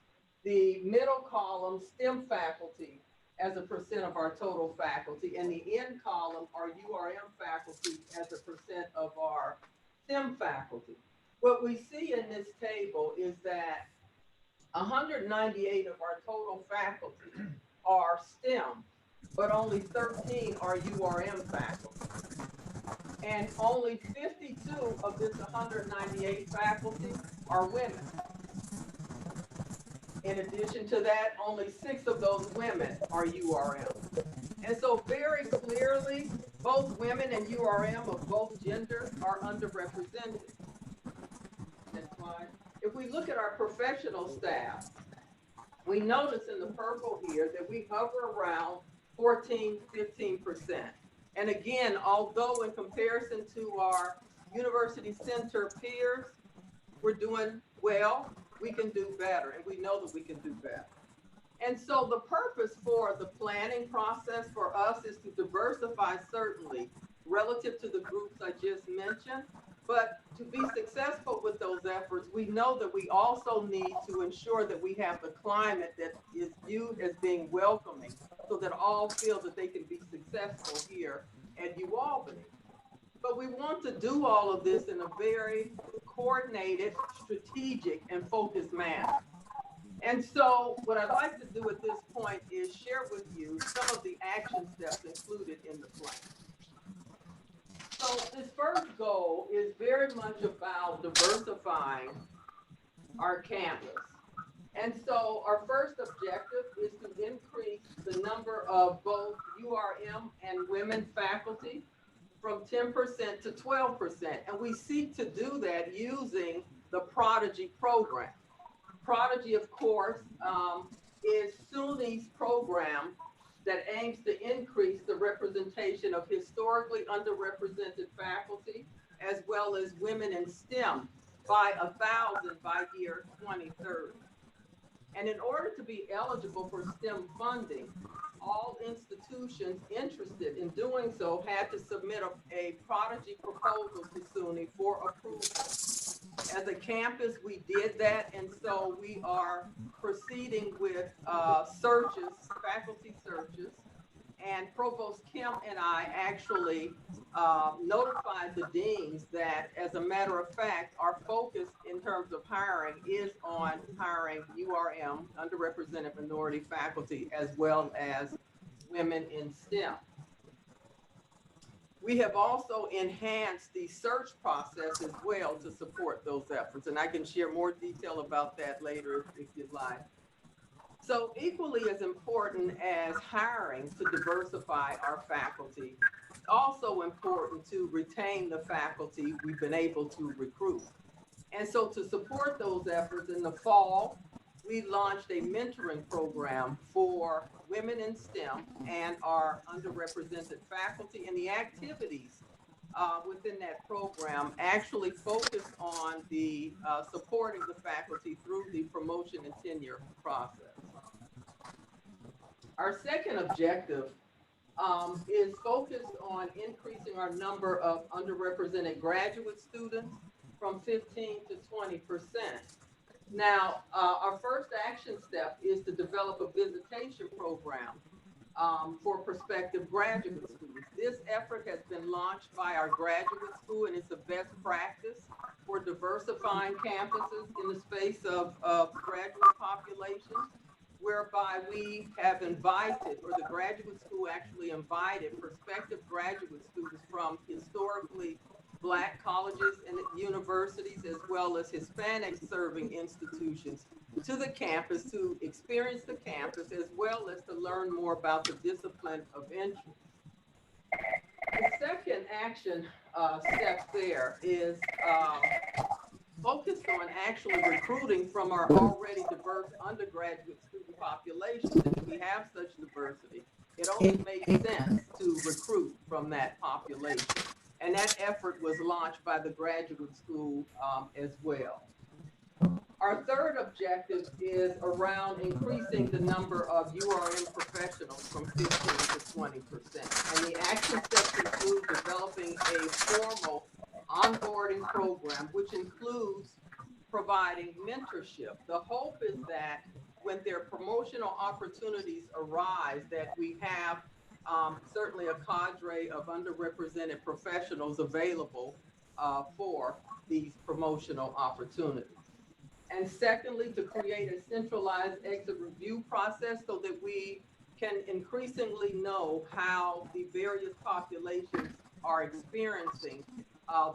The middle column, STEM faculty, as a percent of our total faculty, and the end column are URM faculty as a percent of our STEM faculty. What we see in this table is that 198 of our total faculty are STEM, but only 13 are URM faculty. And only 52 of this 198 faculty are women. In addition to that, only 6 of those women are URM. And so very clearly, both women and URM of both genders are underrepresented. Next slide. If we look at our professional staff, we notice in the purple here that we hover around 14–15%. And again, although in comparison to our university center peers, we're doing well, we can do better, and we know that we can do better. And so the purpose for the planning process for us is to diversify certainly relative to the groups I just mentioned, but to be successful with those efforts, we know that we also need to ensure that we have the climate that is viewed as being welcoming so that all feel that they can be successful here at UAlbany. But we want to do all of this in a very coordinated, strategic, and focused manner. And so what I'd like to do at this point is share with you some of the action steps included in the plan. So this first goal is very much about diversifying our campus. And so our first objective is to increase the number of both URM and women faculty from 10% to 12%. And we seek to do that using the Prodigy program. Prodigy, of course, is SUNY's program that aims to increase the representation of historically underrepresented faculty, as well as women in STEM by 1,000 by year 2030. And in order to be eligible for STEM funding, all institutions interested in doing so had to submit a Prodigy proposal to SUNY for approval. As a campus, we did that, and so we are proceeding with searches, faculty searches. And Provost Kemp and I actually notified the deans that, as a matter of fact, our focus in terms of hiring is on hiring URM, underrepresented minority faculty, as well as women in STEM. We have also enhanced the search process as well to support those efforts, and I can share more detail about that later if you'd like. So equally as important as hiring to diversify our faculty, it's also important to retain the faculty we've been able to recruit. And so to support those efforts in the fall, we launched a mentoring program for women in STEM and our underrepresented faculty, and the activities within that program actually focused on the supporting the faculty through the promotion and tenure process. Our second objective is focused on increasing our number of underrepresented graduate students from 15 to 20%. Now, our first action step is to develop a visitation program for prospective graduate students. This effort has been launched by our graduate school, and it's a best practice for diversifying campuses in the space of graduate population, whereby we have invited, or the graduate school actually invited, prospective graduate students from historically Black colleges and universities, as well as Hispanic serving institutions, to the campus to experience the campus, as well as to learn more about the discipline of interest. The second action step there is focused on actually recruiting from our already diverse undergraduate student population. If we have such diversity, it only makes sense to recruit from that population. And that effort was launched by the graduate school as well. Our third objective is around increasing the number of URM professionals from 15 to 20%. And the action steps include developing a formal onboarding program, which includes providing mentorship. The hope is that when their promotional opportunities arise, that we have certainly a cadre of underrepresented professionals available for these promotional opportunities. And secondly, to create a centralized exit review process so that we can increasingly know how the various populations are experiencing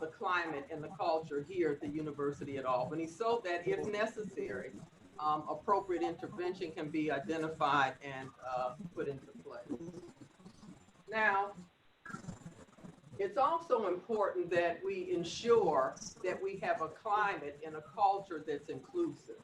the climate and the culture here at the University at Albany, so that if necessary, appropriate intervention can be identified and put into place. Now, it's also important that we ensure that we have a climate and a culture that's inclusive.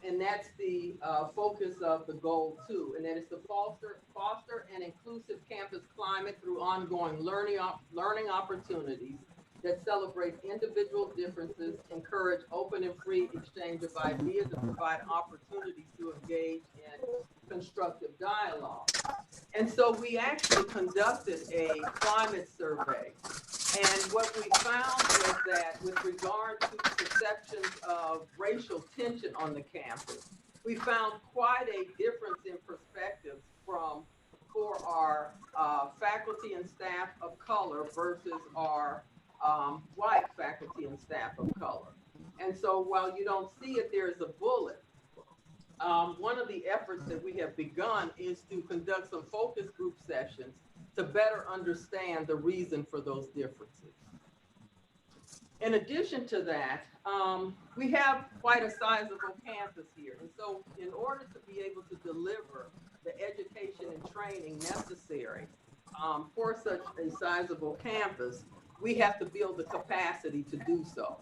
And that's the focus of the goal 2, and that is to foster an inclusive campus climate through ongoing learning opportunities that celebrate individual differences, encourage open and free exchange of ideas, and provide opportunities to engage in constructive dialogue. And so we actually conducted a climate survey. And what we found was that with regard to perceptions of racial tension on the campus, we found quite a difference in perspectives for our faculty and staff of color versus our white faculty and staff of color. And so while you don't see it, there's a bullet. One of the efforts that we have begun is to conduct some focus group sessions to better understand the reason for those differences. In addition to that, we have quite a sizable campus here. And so in order to be able to deliver the education and training necessary for such a sizable campus, we have to build the capacity to do so.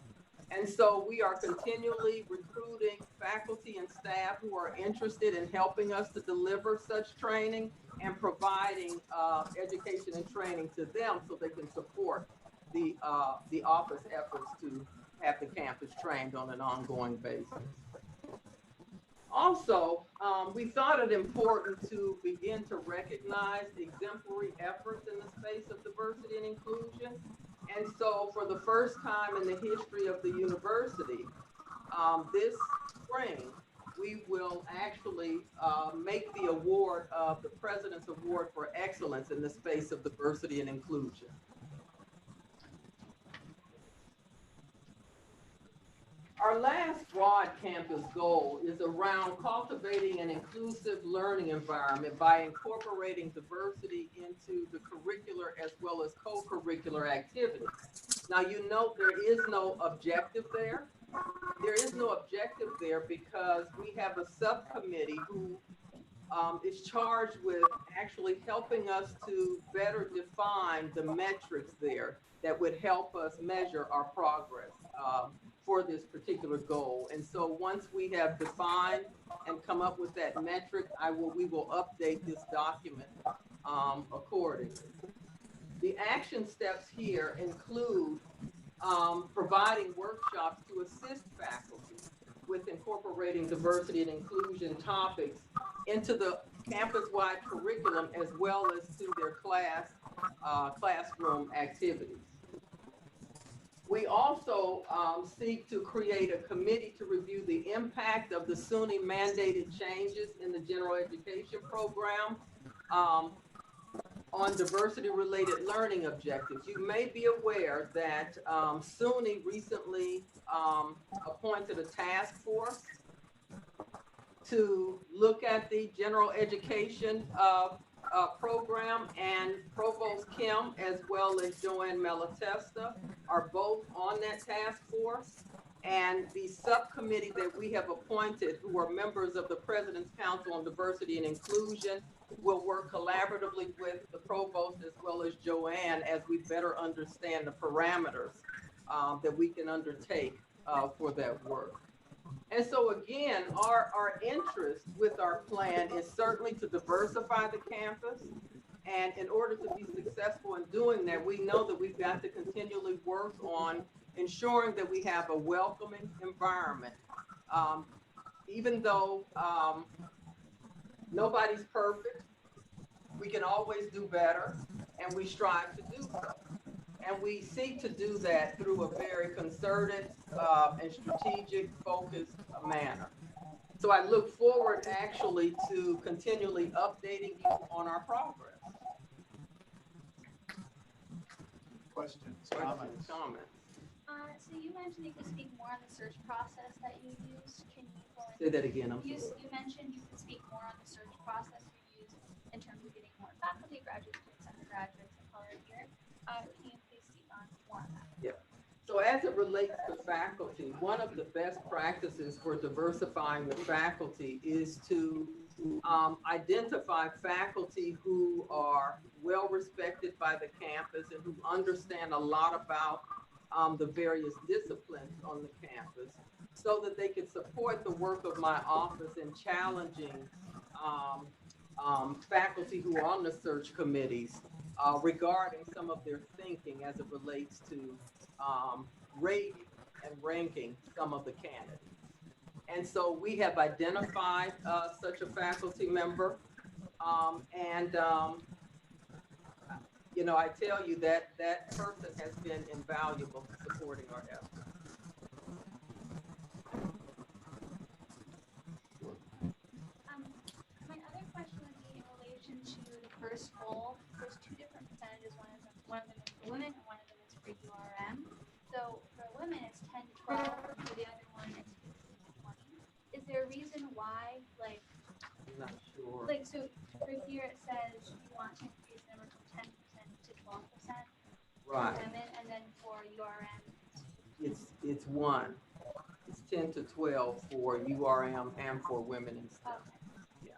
And so we are continually recruiting faculty and staff who are interested in helping us to deliver such training and providing education and training to them so they can support the office efforts to have the campus trained on an ongoing basis. Also, we thought it important to begin to recognize exemplary efforts in the space of diversity and inclusion. And so for the first time in the history of the university, this spring, we will actually make the award of the President's Award for Excellence in the space of diversity and inclusion. Our last broad campus goal is around cultivating an inclusive learning environment by incorporating diversity into the curricular as well as co-curricular activities. Now, you know, there is no objective there. There is no objective there because we have a subcommittee who is charged with actually helping us to better define the metrics there that would help us measure our progress for this particular goal. And so once we have defined and come up with that metric, we will update this document accordingly. The action steps here include providing workshops to assist faculty with incorporating diversity and inclusion topics into the campus-wide curriculum as well as to their classroom activities. We also seek to create a committee to review the impact of the SUNY mandated changes in the general education program on diversity-related learning objectives. You may be aware that SUNY recently appointed a task force to look at the general education program, and Provost Kim as well as Joanne Malatesta are both on that task force. And the subcommittee that we have appointed, who are members of the President's Council on Diversity and Inclusion, will work collaboratively with the provost as well as Joanne as we better understand the parameters that we can undertake for that work. And so again, our interest with our plan is certainly to diversify the campus. And in order to be successful in doing that, we know that we've got to continually work on ensuring that we have a welcoming environment. Even though nobody's perfect, we can always do better, and we strive to do so. And we seek to do that through a very concerted and strategic, focused manner. So I look forward actually to continually updating you on our progress. Questions, Questions, comments? comments? So you mentioned you could speak more on the search process that you use. Can you go into? Say that again. You mentioned you could speak more on the search process you use in terms of getting more faculty, graduate students, undergraduates, and color here. Can you please speak on more on that? Yeah. So as it relates to faculty, one of the best practices for diversifying the faculty is to identify faculty who are well respected by the campus and who understand a lot about the various disciplines on the campus, so that they can support the work of my office in challenging faculty who are on the search committees regarding some of their thinking as it relates to rating and ranking some of the candidates. And so we have identified such a faculty member, you know, I tell you that that person has been invaluable to supporting our efforts. My other question would be in relation to the first goal. There's two different percentages. One of them is for women and one of them is for URM. So for women, it's 10 to 12. For the other one, it's 15 to 20. Is there a reason why, like? I'm not sure. Like, so for here it says you want to increase the number from 10% to 12%. Right. For women, and then for URM, It's one. It's 10 to 12 for URM and for women in STEM. okay. Yeah.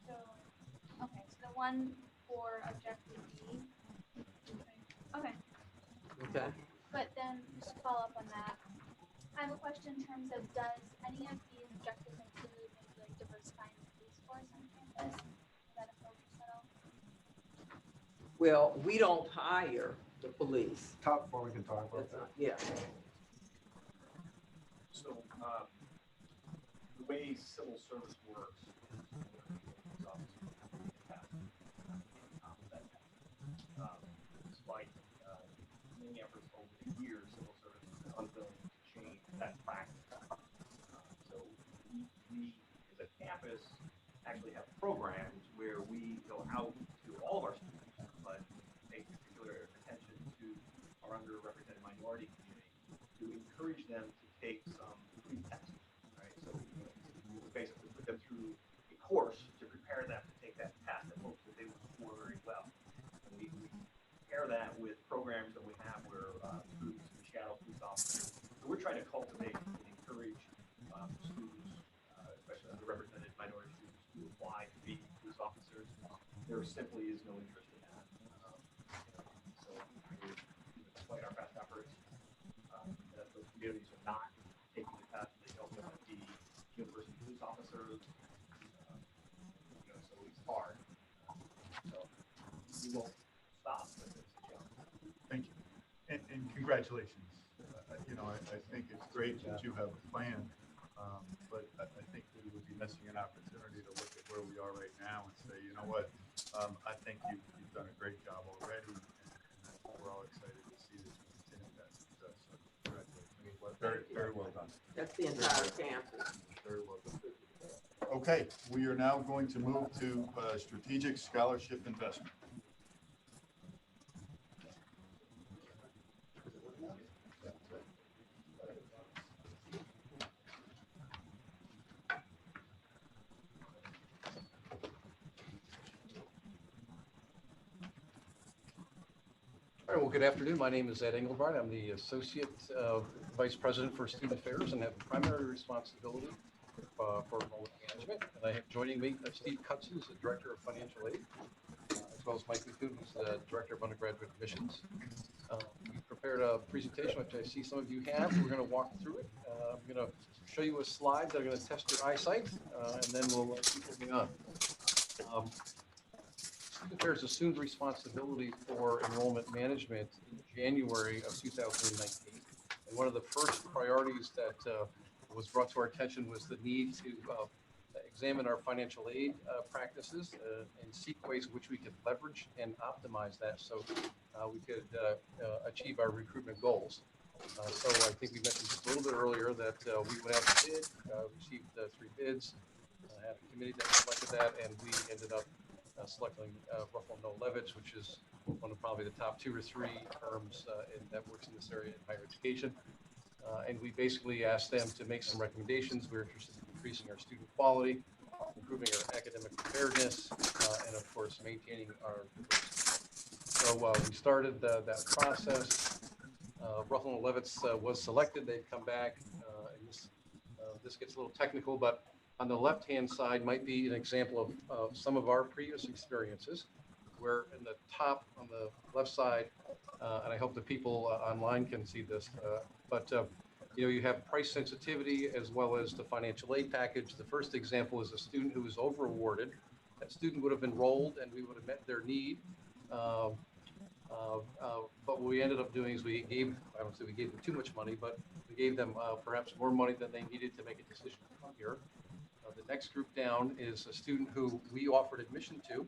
So, okay, so the one for objective B. Okay. Okay. But then, just to follow up on that, I have a question in terms of, does any of these objectives include maybe like diversifying the police force on campus? Is that a focus at all? Well, we don't hire the police. Top four, we can talk about That's that. not, yeah. So, the way civil service works, despite many efforts years, civil service is unwilling to change that practice. So we, as a campus, actually have programs where we go out to all of our students, but pay particular attention to our underrepresented minority community to encourage them to take some pre-tests, right? So we basically put them through a course to prepare them to take that test and hope that they will score very well. And we pair that with programs that we have where students can shadow police officers. So we're trying to cultivate and encourage students, especially underrepresented minority students, to apply to be police officers. There simply is no interest in that. So despite our best efforts, that those communities are not taking the test. They don't want to be university police officers. So it's hard. So we won't stop, but it's a challenge. Thank you. And congratulations. I think it's great that you have a plan, but I think we would be missing an opportunity to look at where we are right now and say, you know what, I think you've done a great job already, and we're all excited to see that you continue that success. So congratulations. Very, very well done. That's the entire campus. Very well done. Okay, we are now going to move to strategic scholarship investment. All right, well, good afternoon. My name is Ed Engelbart. I'm the Associate Vice President for Student Affairs and have primary responsibility for enrollment management. And I have joining me Steve Cutson, who's the Director of Financial Aid, as well as Mike McCune, who's the Director of Undergraduate Admissions. We prepared a presentation, which I see some of you have. We're going to walk through it. I'm going to show you a slide that are going to test your eyesight, and then we'll keep moving on. Student Affairs assumed responsibility for enrollment management in January of 2019. And one of the first priorities that was brought to our attention was the need to examine our financial aid practices and seek ways in which we could leverage and optimize that so we could achieve our recruitment goals. So I think we mentioned just a little bit earlier that we went out to bid, received 3 bids, had a committee that selected that, and we ended up selecting Ruffalo Noel Levitz, which is one of probably the top 2 or 3 firms that works in this area in higher education. And we basically asked them to make some recommendations. We're interested in increasing our student quality, improving our academic preparedness, and of course, maintaining our diversity. So we started that process. Ruffalo Noel Levitz was selected. They've come back. And this gets a little technical, but on the left-hand side might be an example of some of our previous experiences, where in the top on the left side, and I hope the people online can see this, but you have price sensitivity as well as the financial aid package. The first example is a student who was over awarded. That student would have enrolled and we would have met their need. But what we ended up doing is we gave, I don't say we gave them too much money, but we gave them perhaps more money than they needed to make a decision to come here. The next group down is a student who we offered admission to.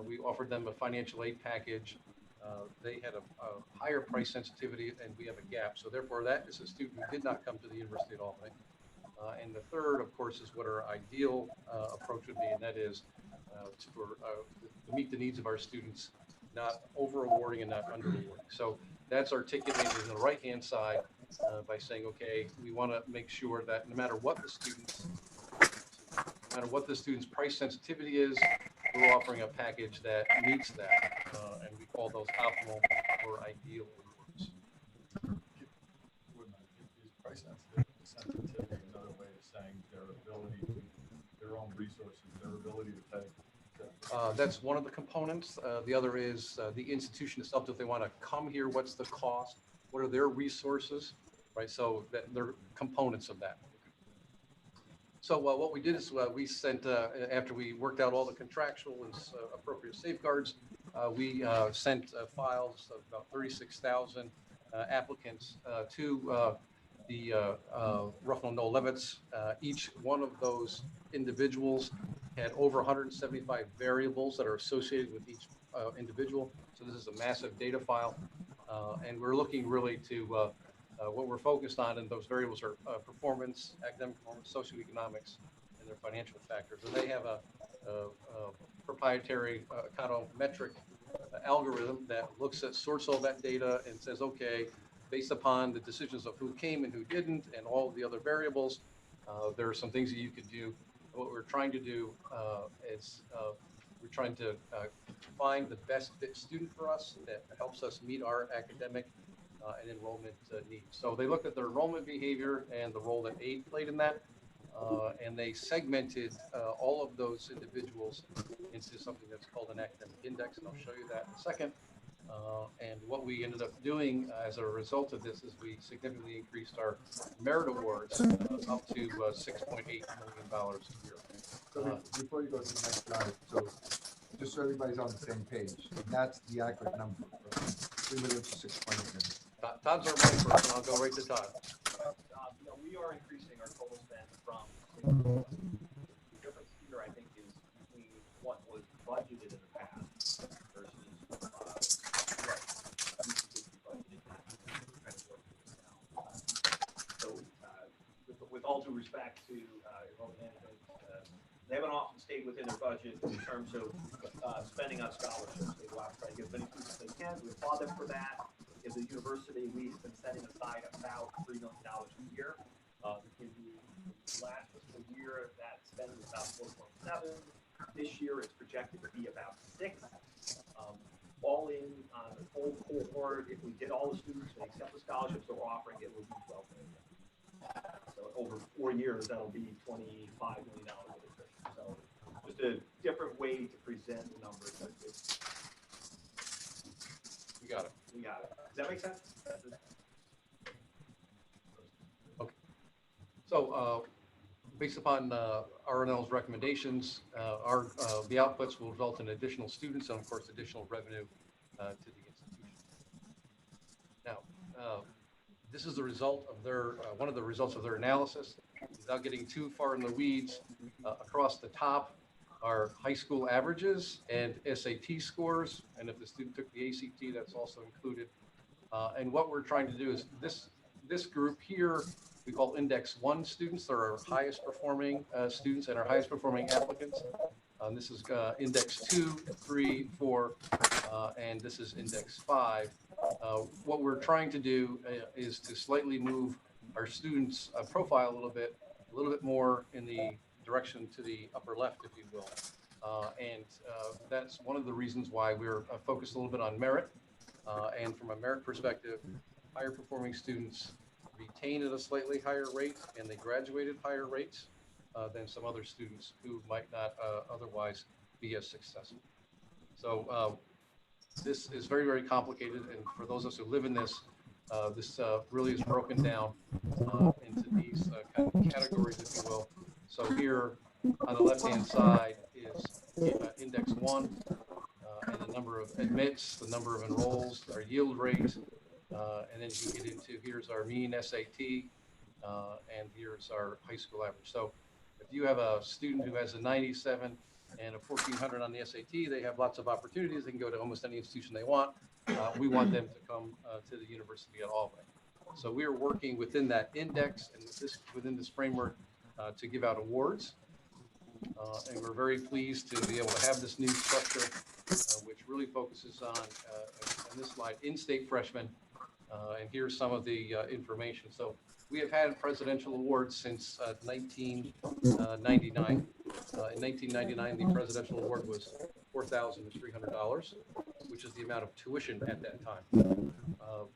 We offered them a financial aid package. They had a higher price sensitivity and we have a gap. So therefore that is a student who did not come to the University of Albany. And the third, of course, is what our ideal approach would be, and that is to meet the needs of our students, not over awarding and not under awarding. So that's articulated in the right-hand side by saying, okay, we want to make sure that no matter what the student's price sensitivity is, we're offering a package that meets that, and we call those optimal or ideal awards. Is price sensitivity another way of saying their own resources, their ability to pay? That's one of the components. The other is the institution itself. If they want to come here, what's the cost? What are their resources? Right. So that they're components of that. So what we did is we sent, after we worked out all the contractual and appropriate safeguards, we sent files of about 36,000 applicants to the Ruffalo Noel Levitz. Each one of those individuals had over 175 variables that are associated with each individual. So this is a massive data file. And we're looking really to, what we're focused on, and those variables are performance, academic performance, socioeconomics, and their financial factors. And they have a proprietary econometric algorithm that looks at, sorts all that data and says, okay, based upon the decisions of who came and who didn't and all the other variables, there are some things that you could do. What we're trying to do is we're trying to find the best fit student for us that helps us meet our academic and enrollment needs. So they looked at their enrollment behavior and the role that aid played in that, and they segmented all of those individuals into something that's called an academic index, and I'll show you that in a second. And what we ended up doing as a result of this is we significantly increased our merit awards up to $6.8 million a year. So before you go to the next slide, so just so everybody's on the same page, that's the accurate number, 3 million to 6.8 million. Todd's our money person. I'll go right to Todd. We are increasing our total spend from, the difference here, I think, is between what was budgeted in the past versus what we budgeted now. So, with all due respect to enrollment management, they haven't often stayed within their budget in terms of spending on scholarships. They go out and try to get as many students as they can. We applaud them for that. In the university, we've been setting aside about $3 million a year. In the last fiscal year, that spend was about 4.7. This year, it's projected to be about 6. All in on the full cohort, if we did all the students and accept the scholarships that we're offering, it would be $12 million. So over 4 years, that'll be $25 million of attrition. So just a different way to present the numbers. We got it. We got it. Does that make sense? Okay. So based upon RNL's recommendations, the outputs will result in additional students and, of course, additional revenue to the institution. Now, this is the result of their one of the results of their analysis. Without getting too far in the weeds, across the top are high school averages and SAT scores, and if the student took the ACT, that's also included. And what we're trying to do is this group here we call Index 1 students. They're our highest performing students and our highest performing applicants. This is Index 2, 3, 4, and this is Index 5. What we're trying to do is to slightly move our students' profile a little bit more in the direction to the upper left, if you will. And that's one of the reasons why we're focused a little bit on merit. And from a merit perspective, higher performing students retain at a slightly higher rate and they graduate at higher rates than some other students who might not otherwise be as successful. So this is very, very complicated. And for those of us who live in this, this really is broken down into these kind of categories, if you will. So here on the left-hand side is Index 1, and the number of admits, the number of enrolls, our yield rate, and then you get into, here's our mean SAT, and here's our high school average. So if you have a student who has a 97 and a 1400 on the SAT, they have lots of opportunities. They can go to almost any institution they want. We want them to come to the University at Albany. So we are working within that index and within this framework to give out awards. And we're very pleased to be able to have this new structure, which really focuses on this slide, in-state freshmen. And here's some of the information. So we have had presidential awards since 1999. In 1999, the presidential award was $4,300, which is the amount of tuition at that time.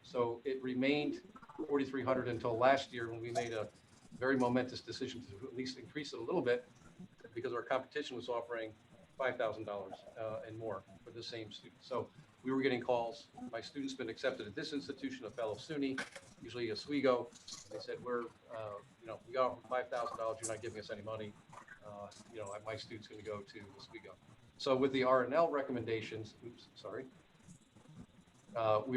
So it remained $4,300 until last year when we made a very momentous decision to at least increase it a little bit, because our competition was offering $5,000 and more for the same student. So we were getting calls. My student's been accepted at this institution, a fellow SUNY, usually Oswego. They said, we offer $5,000. You're not giving us any money. My student's going to go to Oswego. So with the RNL recommendations, we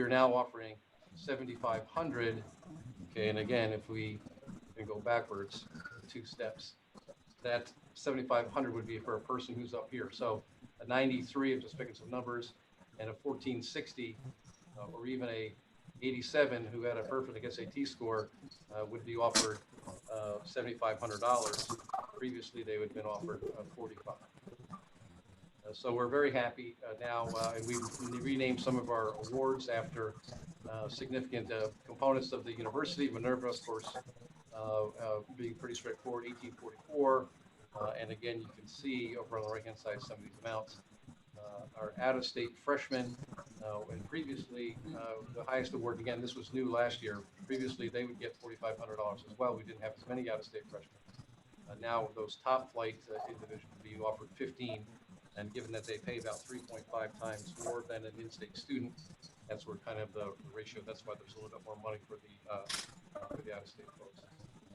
are now offering $7,500. Okay, and again, if we can go backwards 2 steps, that $7,500 would be for a person who's up here. So a 93, I'm just picking some numbers, and a 1460, or even a 87 who had a perfect SAT score would be offered $7,500. Previously, they would have been offered $45. So we're very happy now, and we renamed some of our awards after significant components of the university. Minerva, of course, being pretty straightforward, 1844. And again, you can see over on the right-hand side some of these amounts. Our out-of-state freshmen, and previously the highest award, again, this was new last year. Previously, they would get $4,500 as well. We didn't have as many out-of-state freshmen. Now those top flight individuals will be offered 15. And given that they pay about 3.5 times more than an in-state student, that's where kind of the ratio, that's why there's a little bit more money for the out-of-state folks.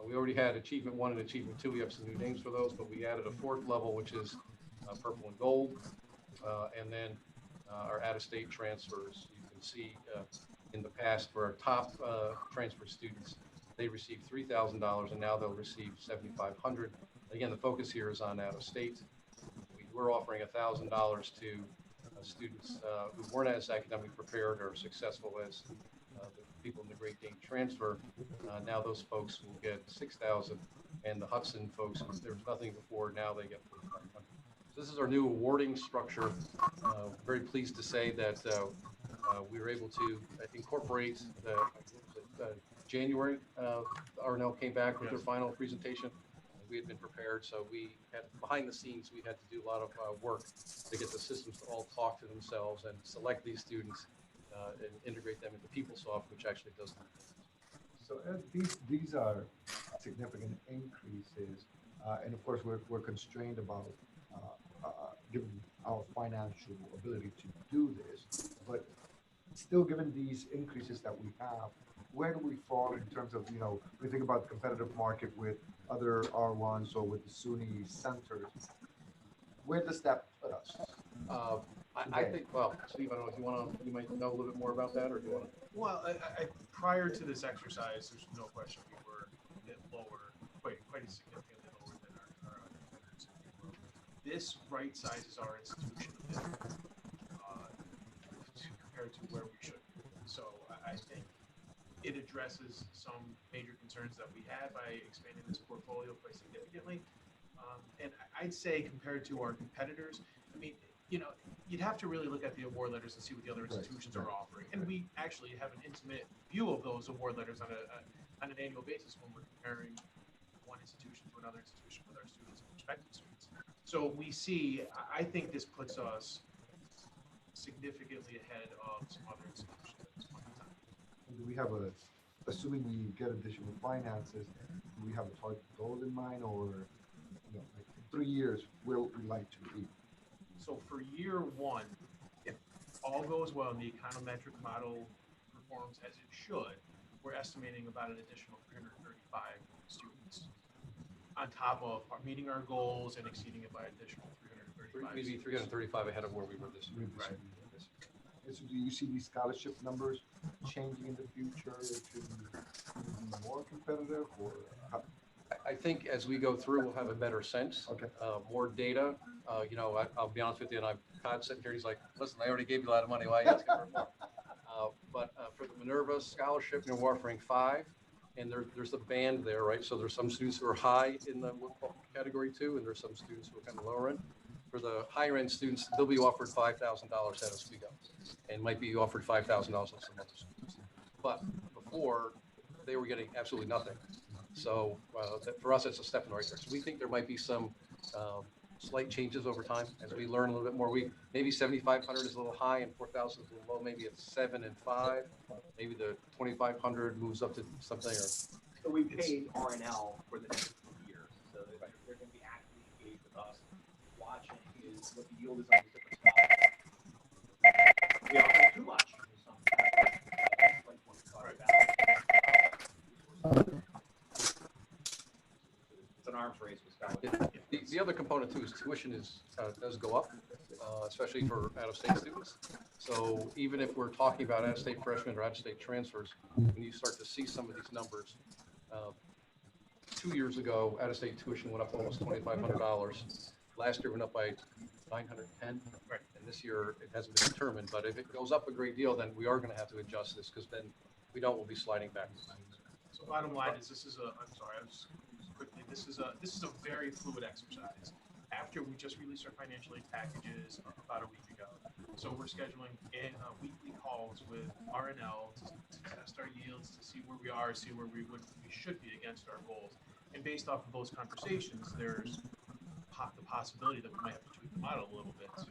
We already had Achievement 1 and Achievement 2. We have some new names for those, but we added a fourth level, which is purple and gold. And then our out-of-state transfers, you can see in the past for our top transfer students, they received $3,000 and now they'll receive $7,500. Again, the focus here is on out-of-state. We're offering $1,000 to students who weren't as academically prepared or successful as the people in the Great Dane transfer. Now those folks will get $6,000, and the Hudson folks, there was nothing before, now they get $4,500. So this is our new awarding structure. Very pleased to say that we were able to incorporate January. R&L came back with their final presentation. We had been prepared, so we had behind the scenes, we had to do a lot of work to get the systems to all talk to themselves and select these students and integrate them into PeopleSoft, which actually does them. So these are significant increases, and of course we're constrained about given our financial ability to do this, but still given these increases that we have, where do we fall in terms of, we think about the competitive market with other R1s or with the SUNY centers? Where does that put us? I think, well, Steve, I don't know if you might know a little bit more about that, or do you want to? Well, prior to this exercise, there's no question we were a bit lower, quite significantly lower than our competitors. This right sizes our institution a bit compared to where we should be. So I think it addresses some major concerns that we had by expanding this portfolio quite significantly. And I'd say compared to our competitors, I mean, you'd have to really look at the award letters and see what the other institutions are offering. And we actually have an intimate view of those award letters on an annual basis when we're comparing one institution to another institution with our students and prospective students. So we see, I think this puts us significantly ahead of some other institutions at this point in time. Do we have assuming we get additional finances, do we have a target goal in mind, or like in 3 years, where would we like to be? So for year one, if all goes well and the econometric model performs as it should, we're estimating about an additional 335 students on top of meeting our goals and exceeding it by additional 335. Maybe 335 ahead of where we were this year. Right. So do you see these scholarship numbers changing in the future to be more competitive, or how? I think as we go through, we'll have a better sense. Okay. More data. I'll be honest with you, and Todd's sitting here, he's like, listen, I already gave you a lot of money. Why are you asking for more? But for the Minerva scholarship, we're offering 5, and there's a band there, right? So there's some students who are high in the category 2, and there's some students who are kind of lower end. For the higher end students, they'll be offered $5,000 as we go, and might be offered $5,000 on some other students. But before, they were getting absolutely nothing. So for us, it's a step in the right direction. We think there might be some slight changes over time as we learn a little bit more. Maybe 7,500 is a little high and 4,000 is a little low. Maybe it's 7 and 5. Maybe the 2,500 moves up to something. So we paid R&L for the next year, so they're going to be actively engaged with us, watching is what the yield is on these different stocks. We offer too much. It's an arms race with scholarships. The other component too is tuition does go up, especially for out-of-state students. So even if we're talking about out-of-state freshmen or out-of-state transfers, when you start to see some of these numbers, 2 years ago, out-of-state tuition went up almost $2,500. Last year went up by 910. Right. And this year, it hasn't been determined, but if it goes up a great deal, then we are gonna have to adjust this, because then we don't, we'll be sliding back. So bottom line is, I'm sorry, quickly, this is a very fluid exercise. After we just released our financial aid packages about a week ago. So we're scheduling weekly calls with RNL to test our yields, to see where we are, see where we should be against our goals. And based off of those conversations, there's the possibility that we might have to tweak the model a little bit to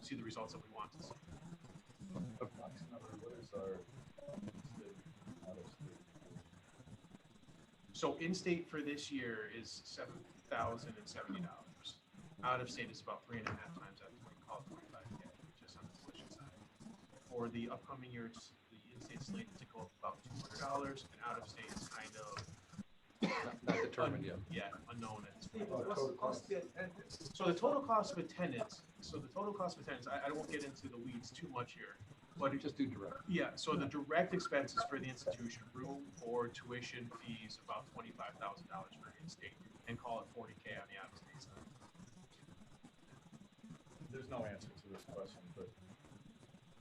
see the results that we want to see. Approximately, what is our state, out of state? So in-state for this year is $7,070. Out of state is about 3.5 times that, call it 25K, just on the tuition side. For the upcoming year, the in-state slate to go up about $200, and out of state is kind of Not determined yet. Yeah, unknown at this point. Total cost. So the total cost of attendance, I won't get into the weeds too much here, but it Just do direct. yeah, so the direct expenses for the institution, room, board, tuition, fees, about $25,000 for in-state, and call it 40K on the out-of-state side. There's no answer to this question, but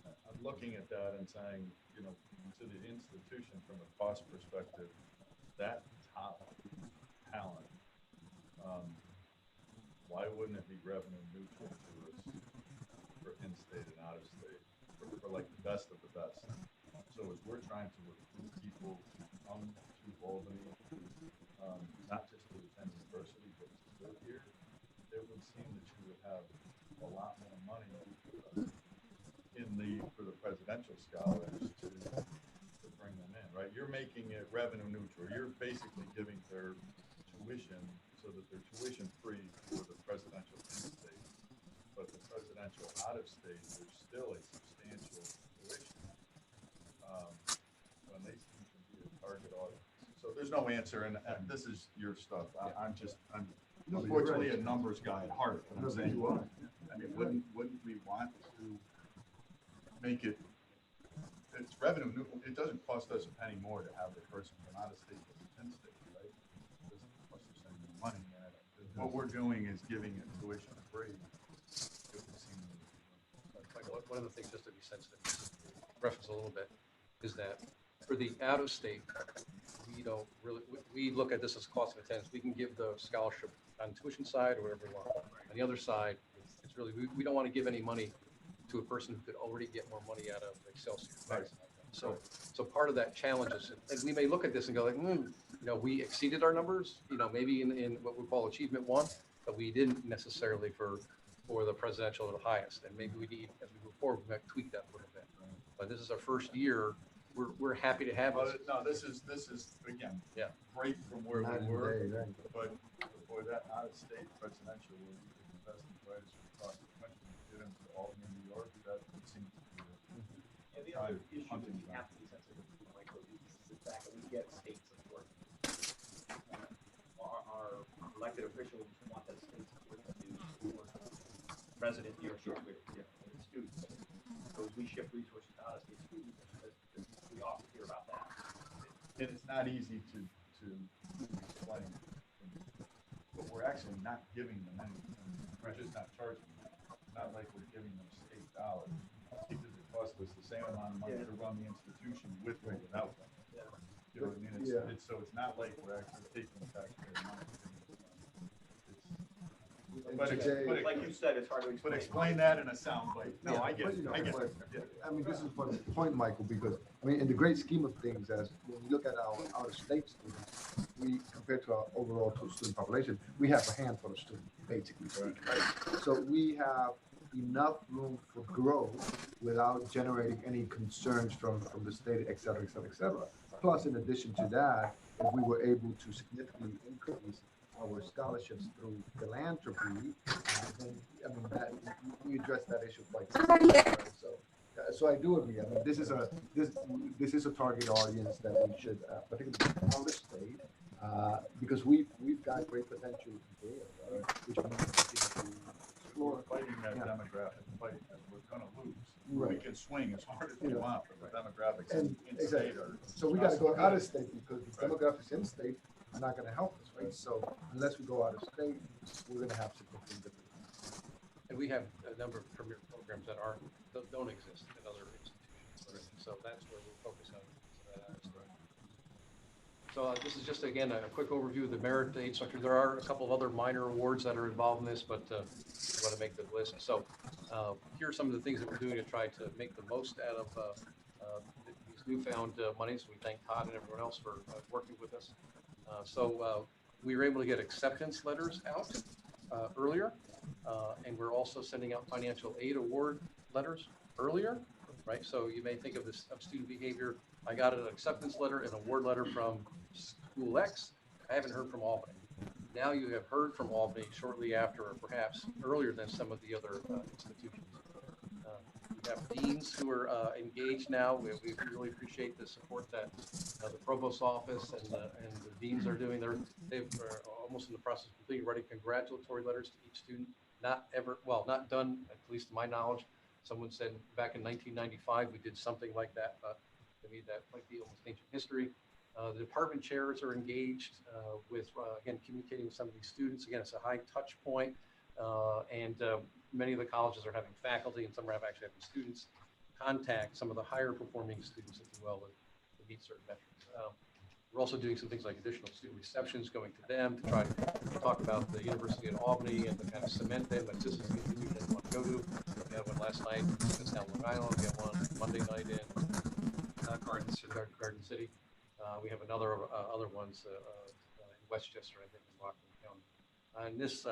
I'm looking at that and saying, you know, to the institution from a cost perspective, that top talent, why wouldn't it be revenue neutral to us for in-state and out-of-state, for like the best of the best? So as we're trying to recruit people to come to Albany, not just to attend university, but to live here, it would seem that you would have a lot more money for the presidential scholars to bring them in, right? You're making it revenue neutral. You're basically giving their tuition so that they're tuition free for the presidential in-state, but the presidential out-of-state, there's still a substantial tuition. When they seem to be a target audience. So there's no answer, and this is your stuff. I'm unfortunately a numbers guy at heart, but I'm saying, I mean, wouldn't we want to make it, it's revenue neutral. It doesn't cost us a penny more to have the person from out of state than in-state, right? It doesn't cost us any more money. What we're doing is giving it tuition free. It would seem, One of the things, just to be sensitive, reference a little bit, is that for the out-of-state, we don't really, we look at this as cost of attendance. We can give the scholarship on the tuition side or whatever we want. On the other side, it's really, we don't want to give any money to a person who could already get more money out of Excelsior. Right. So part of that challenge is, and we may look at this and go like, you know, we exceeded our numbers, you know, maybe in what we call achievement one, but we didn't necessarily for the presidential or the highest. And maybe we need, as we move forward, we might tweak that a little bit. But this is our first year. We're happy to have it. no, this is again, Yeah. great from where we were, but for that out-of-state presidential, where you can invest in players across the country, get them to Albany, New York, that seems to be And the other issue that we have to be sensitive to, Michael, is the fact that we get state support. Our elected officials want that state support to support president year students. So as we shift resources to out-of-state students, we often hear about that. And it's not easy to explain, but we're actually not giving them anything. We're just not charging them. It's not like we're giving them state dollars. Because it costs us the same amount of money to run the institution with or without them. You know what I mean? So it's not like we're actually taking taxpayer money. But like you said, it's hard to explain. But explain that in a sound bite. No, I get it. I get it. I mean, this is for the point, Michael, because, I mean, in the great scheme of things, as when we look at our out-of-state students, we, compared to our overall student population, we have a handful of students, basically speaking, right? So we have enough room for growth without generating any concerns from the state, et cetera, et cetera, et cetera. Plus, in addition to that, if we were able to significantly increase our scholarships through philanthropy, then, I mean, that, we address that issue quite significantly. So I do agree. I mean, this is a target audience that we should, particularly out of state, because we've got great potential there, which we need to continue to explore. We're fighting that demographic fight, and we're gonna lose. Right. We can swing as hard as we want, but the demographics in Exactly. state are. So we gotta go out of state because the demographics in state are not gonna help us, right? So unless we go out of state, we're gonna have significant differences. And we have a number of premier programs that don't exist in other institutions already. So that's where we're focusing on some of that aspect. So this is just, again, a quick overview of the merit aid structure. There are a couple of other minor awards that are involved in this, but we want to make the list. So here are some of the things that we're doing to try to make the most out of these newfound monies. We thank Todd and everyone else for working with us. We were able to get acceptance letters out earlier, and we're also sending out financial aid award letters earlier, right? So you may think of this of student behavior. I got an acceptance letter and award letter from School X. I haven't heard from Albany. Now you have heard from Albany shortly after, or perhaps earlier than some of the other institutions. We have deans who are engaged now. We really appreciate the support that the provost's office and the deans are doing. They're almost in the process of completing writing congratulatory letters to each student. Not not done, at least to my knowledge. Someone said back in 1995 we did something like that. To me, that might be almost ancient history. The department chairs are engaged with, again, communicating with some of these students. Again, it's a high touch point, and many of the colleges are having faculty, and some are actually having students contact some of the higher performing students, if you will, to meet certain metrics. We're also doing some things like additional student receptions, going to them to try to talk about the University of Albany and to kind of cement them that this is the institution they want to go to. We had one last night, it's down Long Island. We had one Monday night in Garden City. We have other ones in Westchester, I think, in Rockland County. And this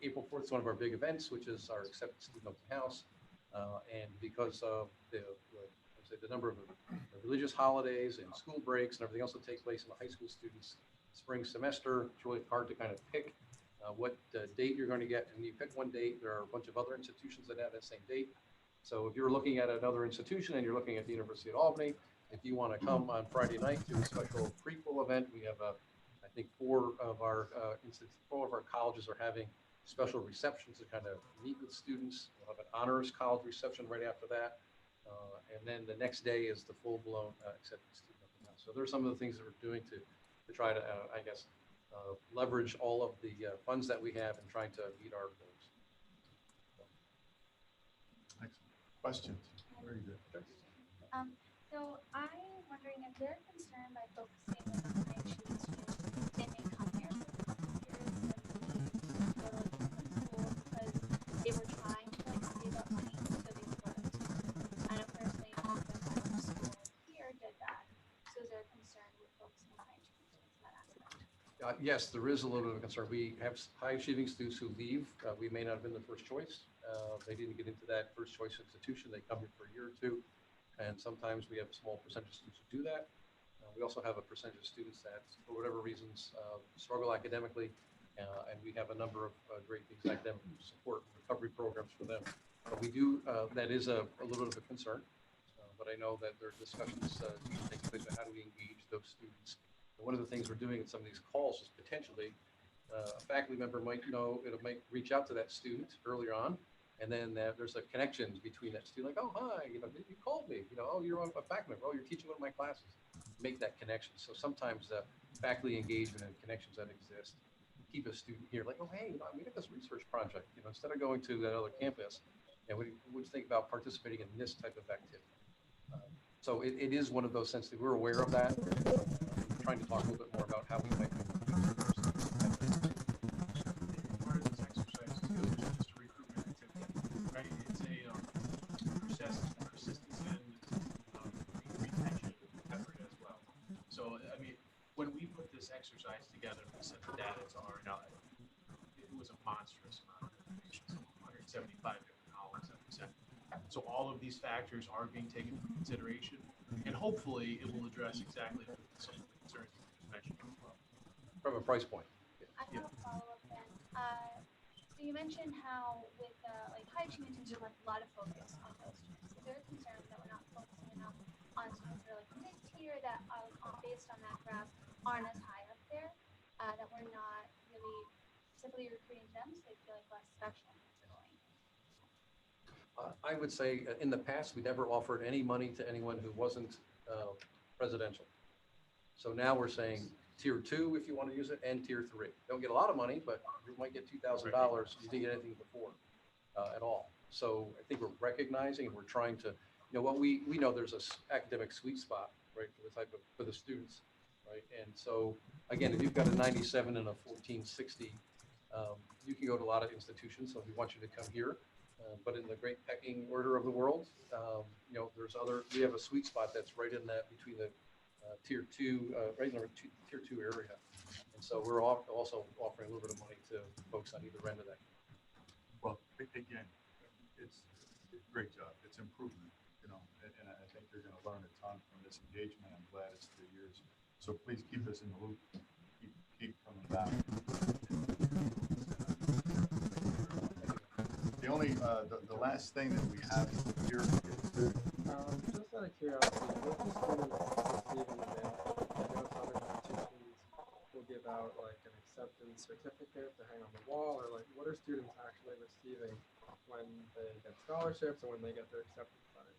April 4th is one of our big events, which is our Accepted Student Open House. And because of the number of religious holidays and school breaks and everything else that takes place in the high school students' spring semester, it's really hard to kind of pick what date you're going to get. And you pick one date, there are a bunch of other institutions that have that same date. So if you're looking at another institution and you're looking at the University of Albany, if you want to come on Friday night to a special prequel event, we have I think four of our colleges are having special receptions to kind of meet with students. We'll have an honors college reception right after that. And then the next day is the full-blown accepted student open house. So there's some of the things that we're doing to try to, leverage all of the funds that we have and trying to meet our goals. Excellent. Questions? Very good. So I'm wondering if they're concerned by focusing on high achieving students, they may come here for years and leave, go to a different school because they were trying to save up money, so they flipped. I know personally the school here did that. So is there a concern with focusing on high achieving students in that aspect? Yes, there is a little bit of a concern. We have high achieving students who leave. We may not have been the first choice. They didn't get into that first choice institution. They come here for a year or two. And sometimes we have a small percentage of students who do that. We also have a percentage of students that, for whatever reasons, struggle academically. And we have a number of great things like academic support recovery programs for them. But we do, that is a little bit of a concern. But I know that there are discussions taking place on how do we engage those students. And one of the things we're doing in some of these calls is potentially a faculty member might reach out to that student earlier on. And then there's a connection between that student, like, oh, hi, you called me, oh, you're a faculty member, oh, you're teaching one of my classes. Make that connection. So sometimes faculty engagement and connections that exist keep a student here, like, oh, hey, we got this research project, instead of going to that other campus, what do you think about participating in this type of activity? So it is one of those sensitive, we're aware of that. We're trying to talk a little bit more about how we might Part of this exercise too is just a recruitment activity, right? It's a persistence and retention effort as well. So, I mean, when we put this exercise together, we sent the data to RNI. It was a monstrous amount of information, so 175 different columns that we sent. So all of these factors are being taken into consideration, and hopefully it will address exactly some of the concerns you just mentioned as well. From a price point. I have a follow-up then. So you mentioned how with high achieving students, there's a lot of focus on those students. Is there a concern that we're not focusing enough on students that are mid-tier that based on that graph aren't as high up there, that we're not really simply recruiting them so they feel less special in their schooling? I would say in the past, we never offered any money to anyone who wasn't presidential. So now we're saying tier 2 if you want to use it, and tier 3. Don't get a lot of money, but you might get $2,000. You didn't get anything before. at all. So I think we're recognizing and we're trying to, what we know there's a academic sweet spot, right, for the students, right? And so, again, if you've got a 97 and a 1460, you can go to a lot of institutions, so we want you to come here. But in the great pecking order of the world, we have a sweet spot that's right in that between the tier two, right in the tier two area. And so we're also offering a little bit of money to folks on either end of that. Well, again, it's a great job. It's improvement, and I think you're going to learn a ton from this engagement. I'm glad it's 3 years. So please keep us in the loop. Keep coming back. The only, the last thing that we have here is just out of curiosity, what do students receive in the mail? I know some institutions will give out like an acceptance certificate to hang on the wall, or like what are students actually receiving when they get scholarships or when they get their acceptance letter?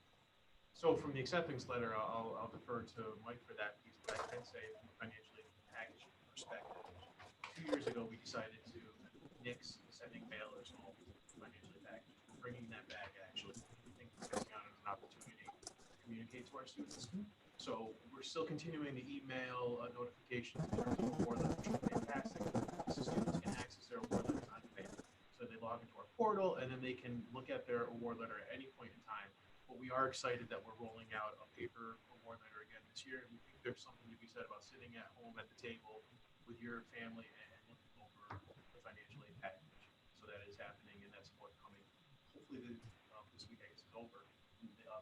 So from the acceptance letter, I'll defer to Mike for that piece, but I can say from a financially packaged perspective, 2 years ago, we decided to nix sending mailers home financially packaged. Bringing that back, actually, we think we're missing out on an opportunity to communicate to our students. So we're still continuing the email notifications in terms of award letters, which is fantastic. So students can access their award letters on demand. So they log into our portal and then they can look at their award letter at any point in time. But we are excited that we're rolling out a paper award letter again this year. And we think there's something to be said about sitting at home at the table with your family and looking over the financial aid package. So that is happening, and that's forthcoming. Hopefully this week, I guess, is over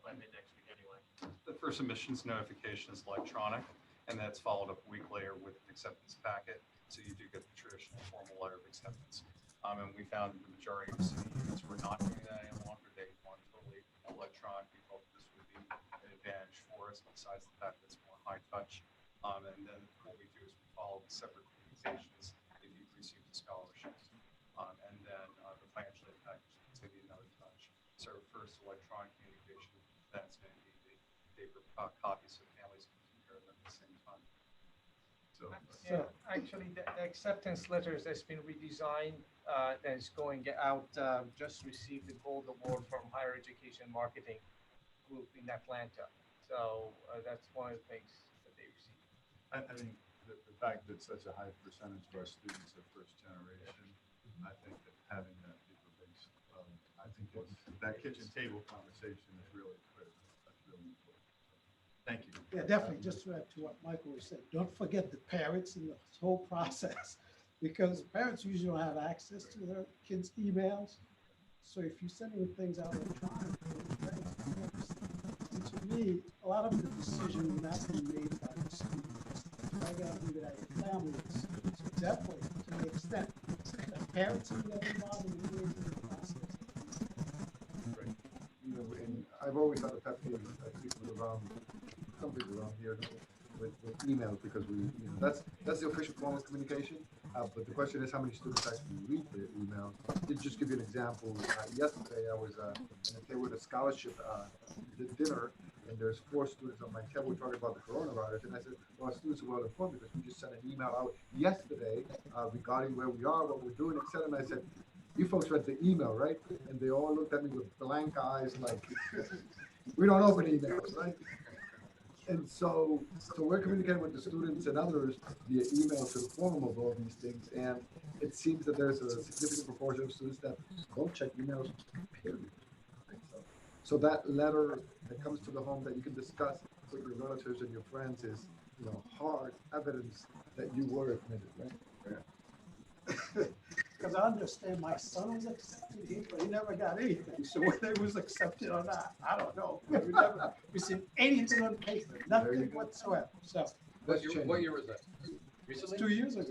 by mid next week anyway. The first admissions notification is electronic, and that's followed up a week later with an acceptance packet. So you do get the traditional formal letter of acceptance. And we found the majority of students were not doing that any longer. They want totally electronic. We felt this would be an advantage for us, besides the fact that it's more high touch. And then what we do is we follow the separate communications if you've received the scholarships. And then the financial aid package is going to be another touch. So first electronic communication, that's going to be the paper copies so families can compare them at the same time. So, Yeah, actually, the acceptance letters has been redesigned, and it's going out, just received the gold award from Higher Education Marketing Group in Atlanta. So that's one of the things that they received. I think the fact that such a high percentage of our students are first generation, I think that having that paper-based, I think that kitchen table conversation is really critical. That's really important. Thank you. Yeah, definitely. Just to add to what Michael was saying, don't forget the parents in this whole process, because parents usually don't have access to their kids' emails. So if you're sending things out electronically, and to me, a lot of the decision will not be made by the students. I got to leave it at your family. So definitely, to the extent that parents can get involved in the process. And I've always had a pet peeve that people around, some people around here with emails, because that's the official form of communication. But the question is how many students actually read the email. To just give you an example, yesterday I was in a table with a scholarship dinner, and there's 4 students on my table talking about the coronavirus, and I said, well, our students are well informed because we just sent an email out yesterday regarding where we are, what we're doing, etc. And I said, you folks read the email, right? And they all looked at me with blank eyes, like, we don't open emails, right? And so we're communicating with the students and others via email to inform them of all these things. And it seems that there's a significant proportion of students that don't check emails, period. So that letter that comes to the home that you can discuss with your relatives and your friends is, hard evidence that you were admitted, right? Because I understand my son was accepted here, but he never got anything. So whether it was accepted or not, I don't know. We never received anything on paper, nothing whatsoever. So What year was that? Recently? 2 years ago.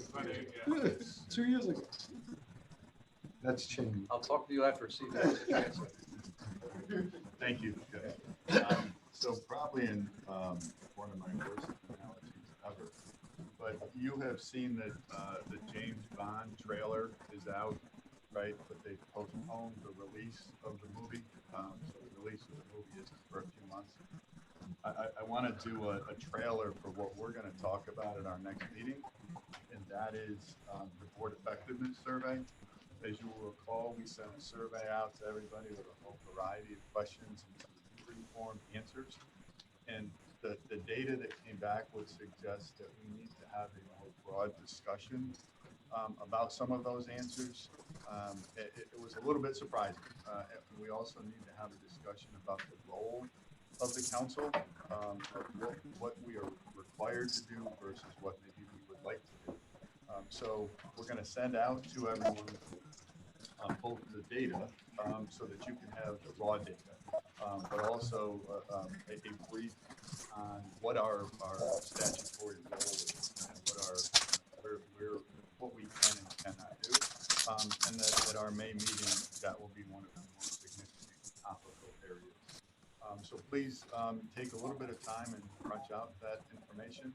2 years ago. That's changed. I'll talk to you after, see if there's a chance. Thank you. So probably in one of my worst analogies ever, but you have seen that the James Bond trailer is out, right? But they postponed the release of the movie. So the release of the movie isn't for a few months. I want to do a trailer for what we're going to talk about at our next meeting, and that is the board effectiveness survey. As you will recall, we sent a survey out to everybody with a whole variety of questions and some pre-formed answers. And the data that came back would suggest that we need to have a more broad discussion about some of those answers. It was a little bit surprising. And we also need to have a discussion about the role of the council, of what we are required to do versus what maybe we would like to do. So we're going to send out to everyone both the data so that you can have the raw data, but also a brief on what our statutory role is and what we can and cannot do. And that at our May meeting, that will be one of the more significant topical areas. So please take a little bit of time and crunch out that information.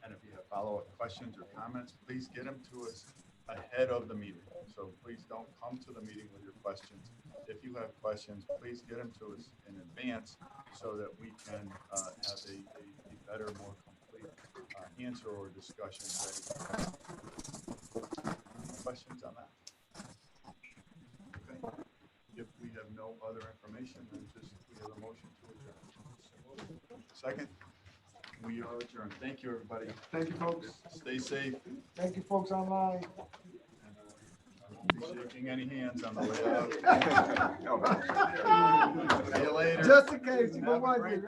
And if you have follow-up questions or comments, please get them to us ahead of the meeting. So please don't come to the meeting with your questions. If you have questions, please get them to us in advance so that we can have a better, more complete answer or discussion ready. Questions on that? Okay. If we have no other information, then just we have a motion to adjourn. Second, we are adjourned. Thank you, everybody. Thank you, folks. Stay safe. Thank you, folks online. I won't be shaking any hands on the way out. See you later. Just in case, you Have go a watch great it.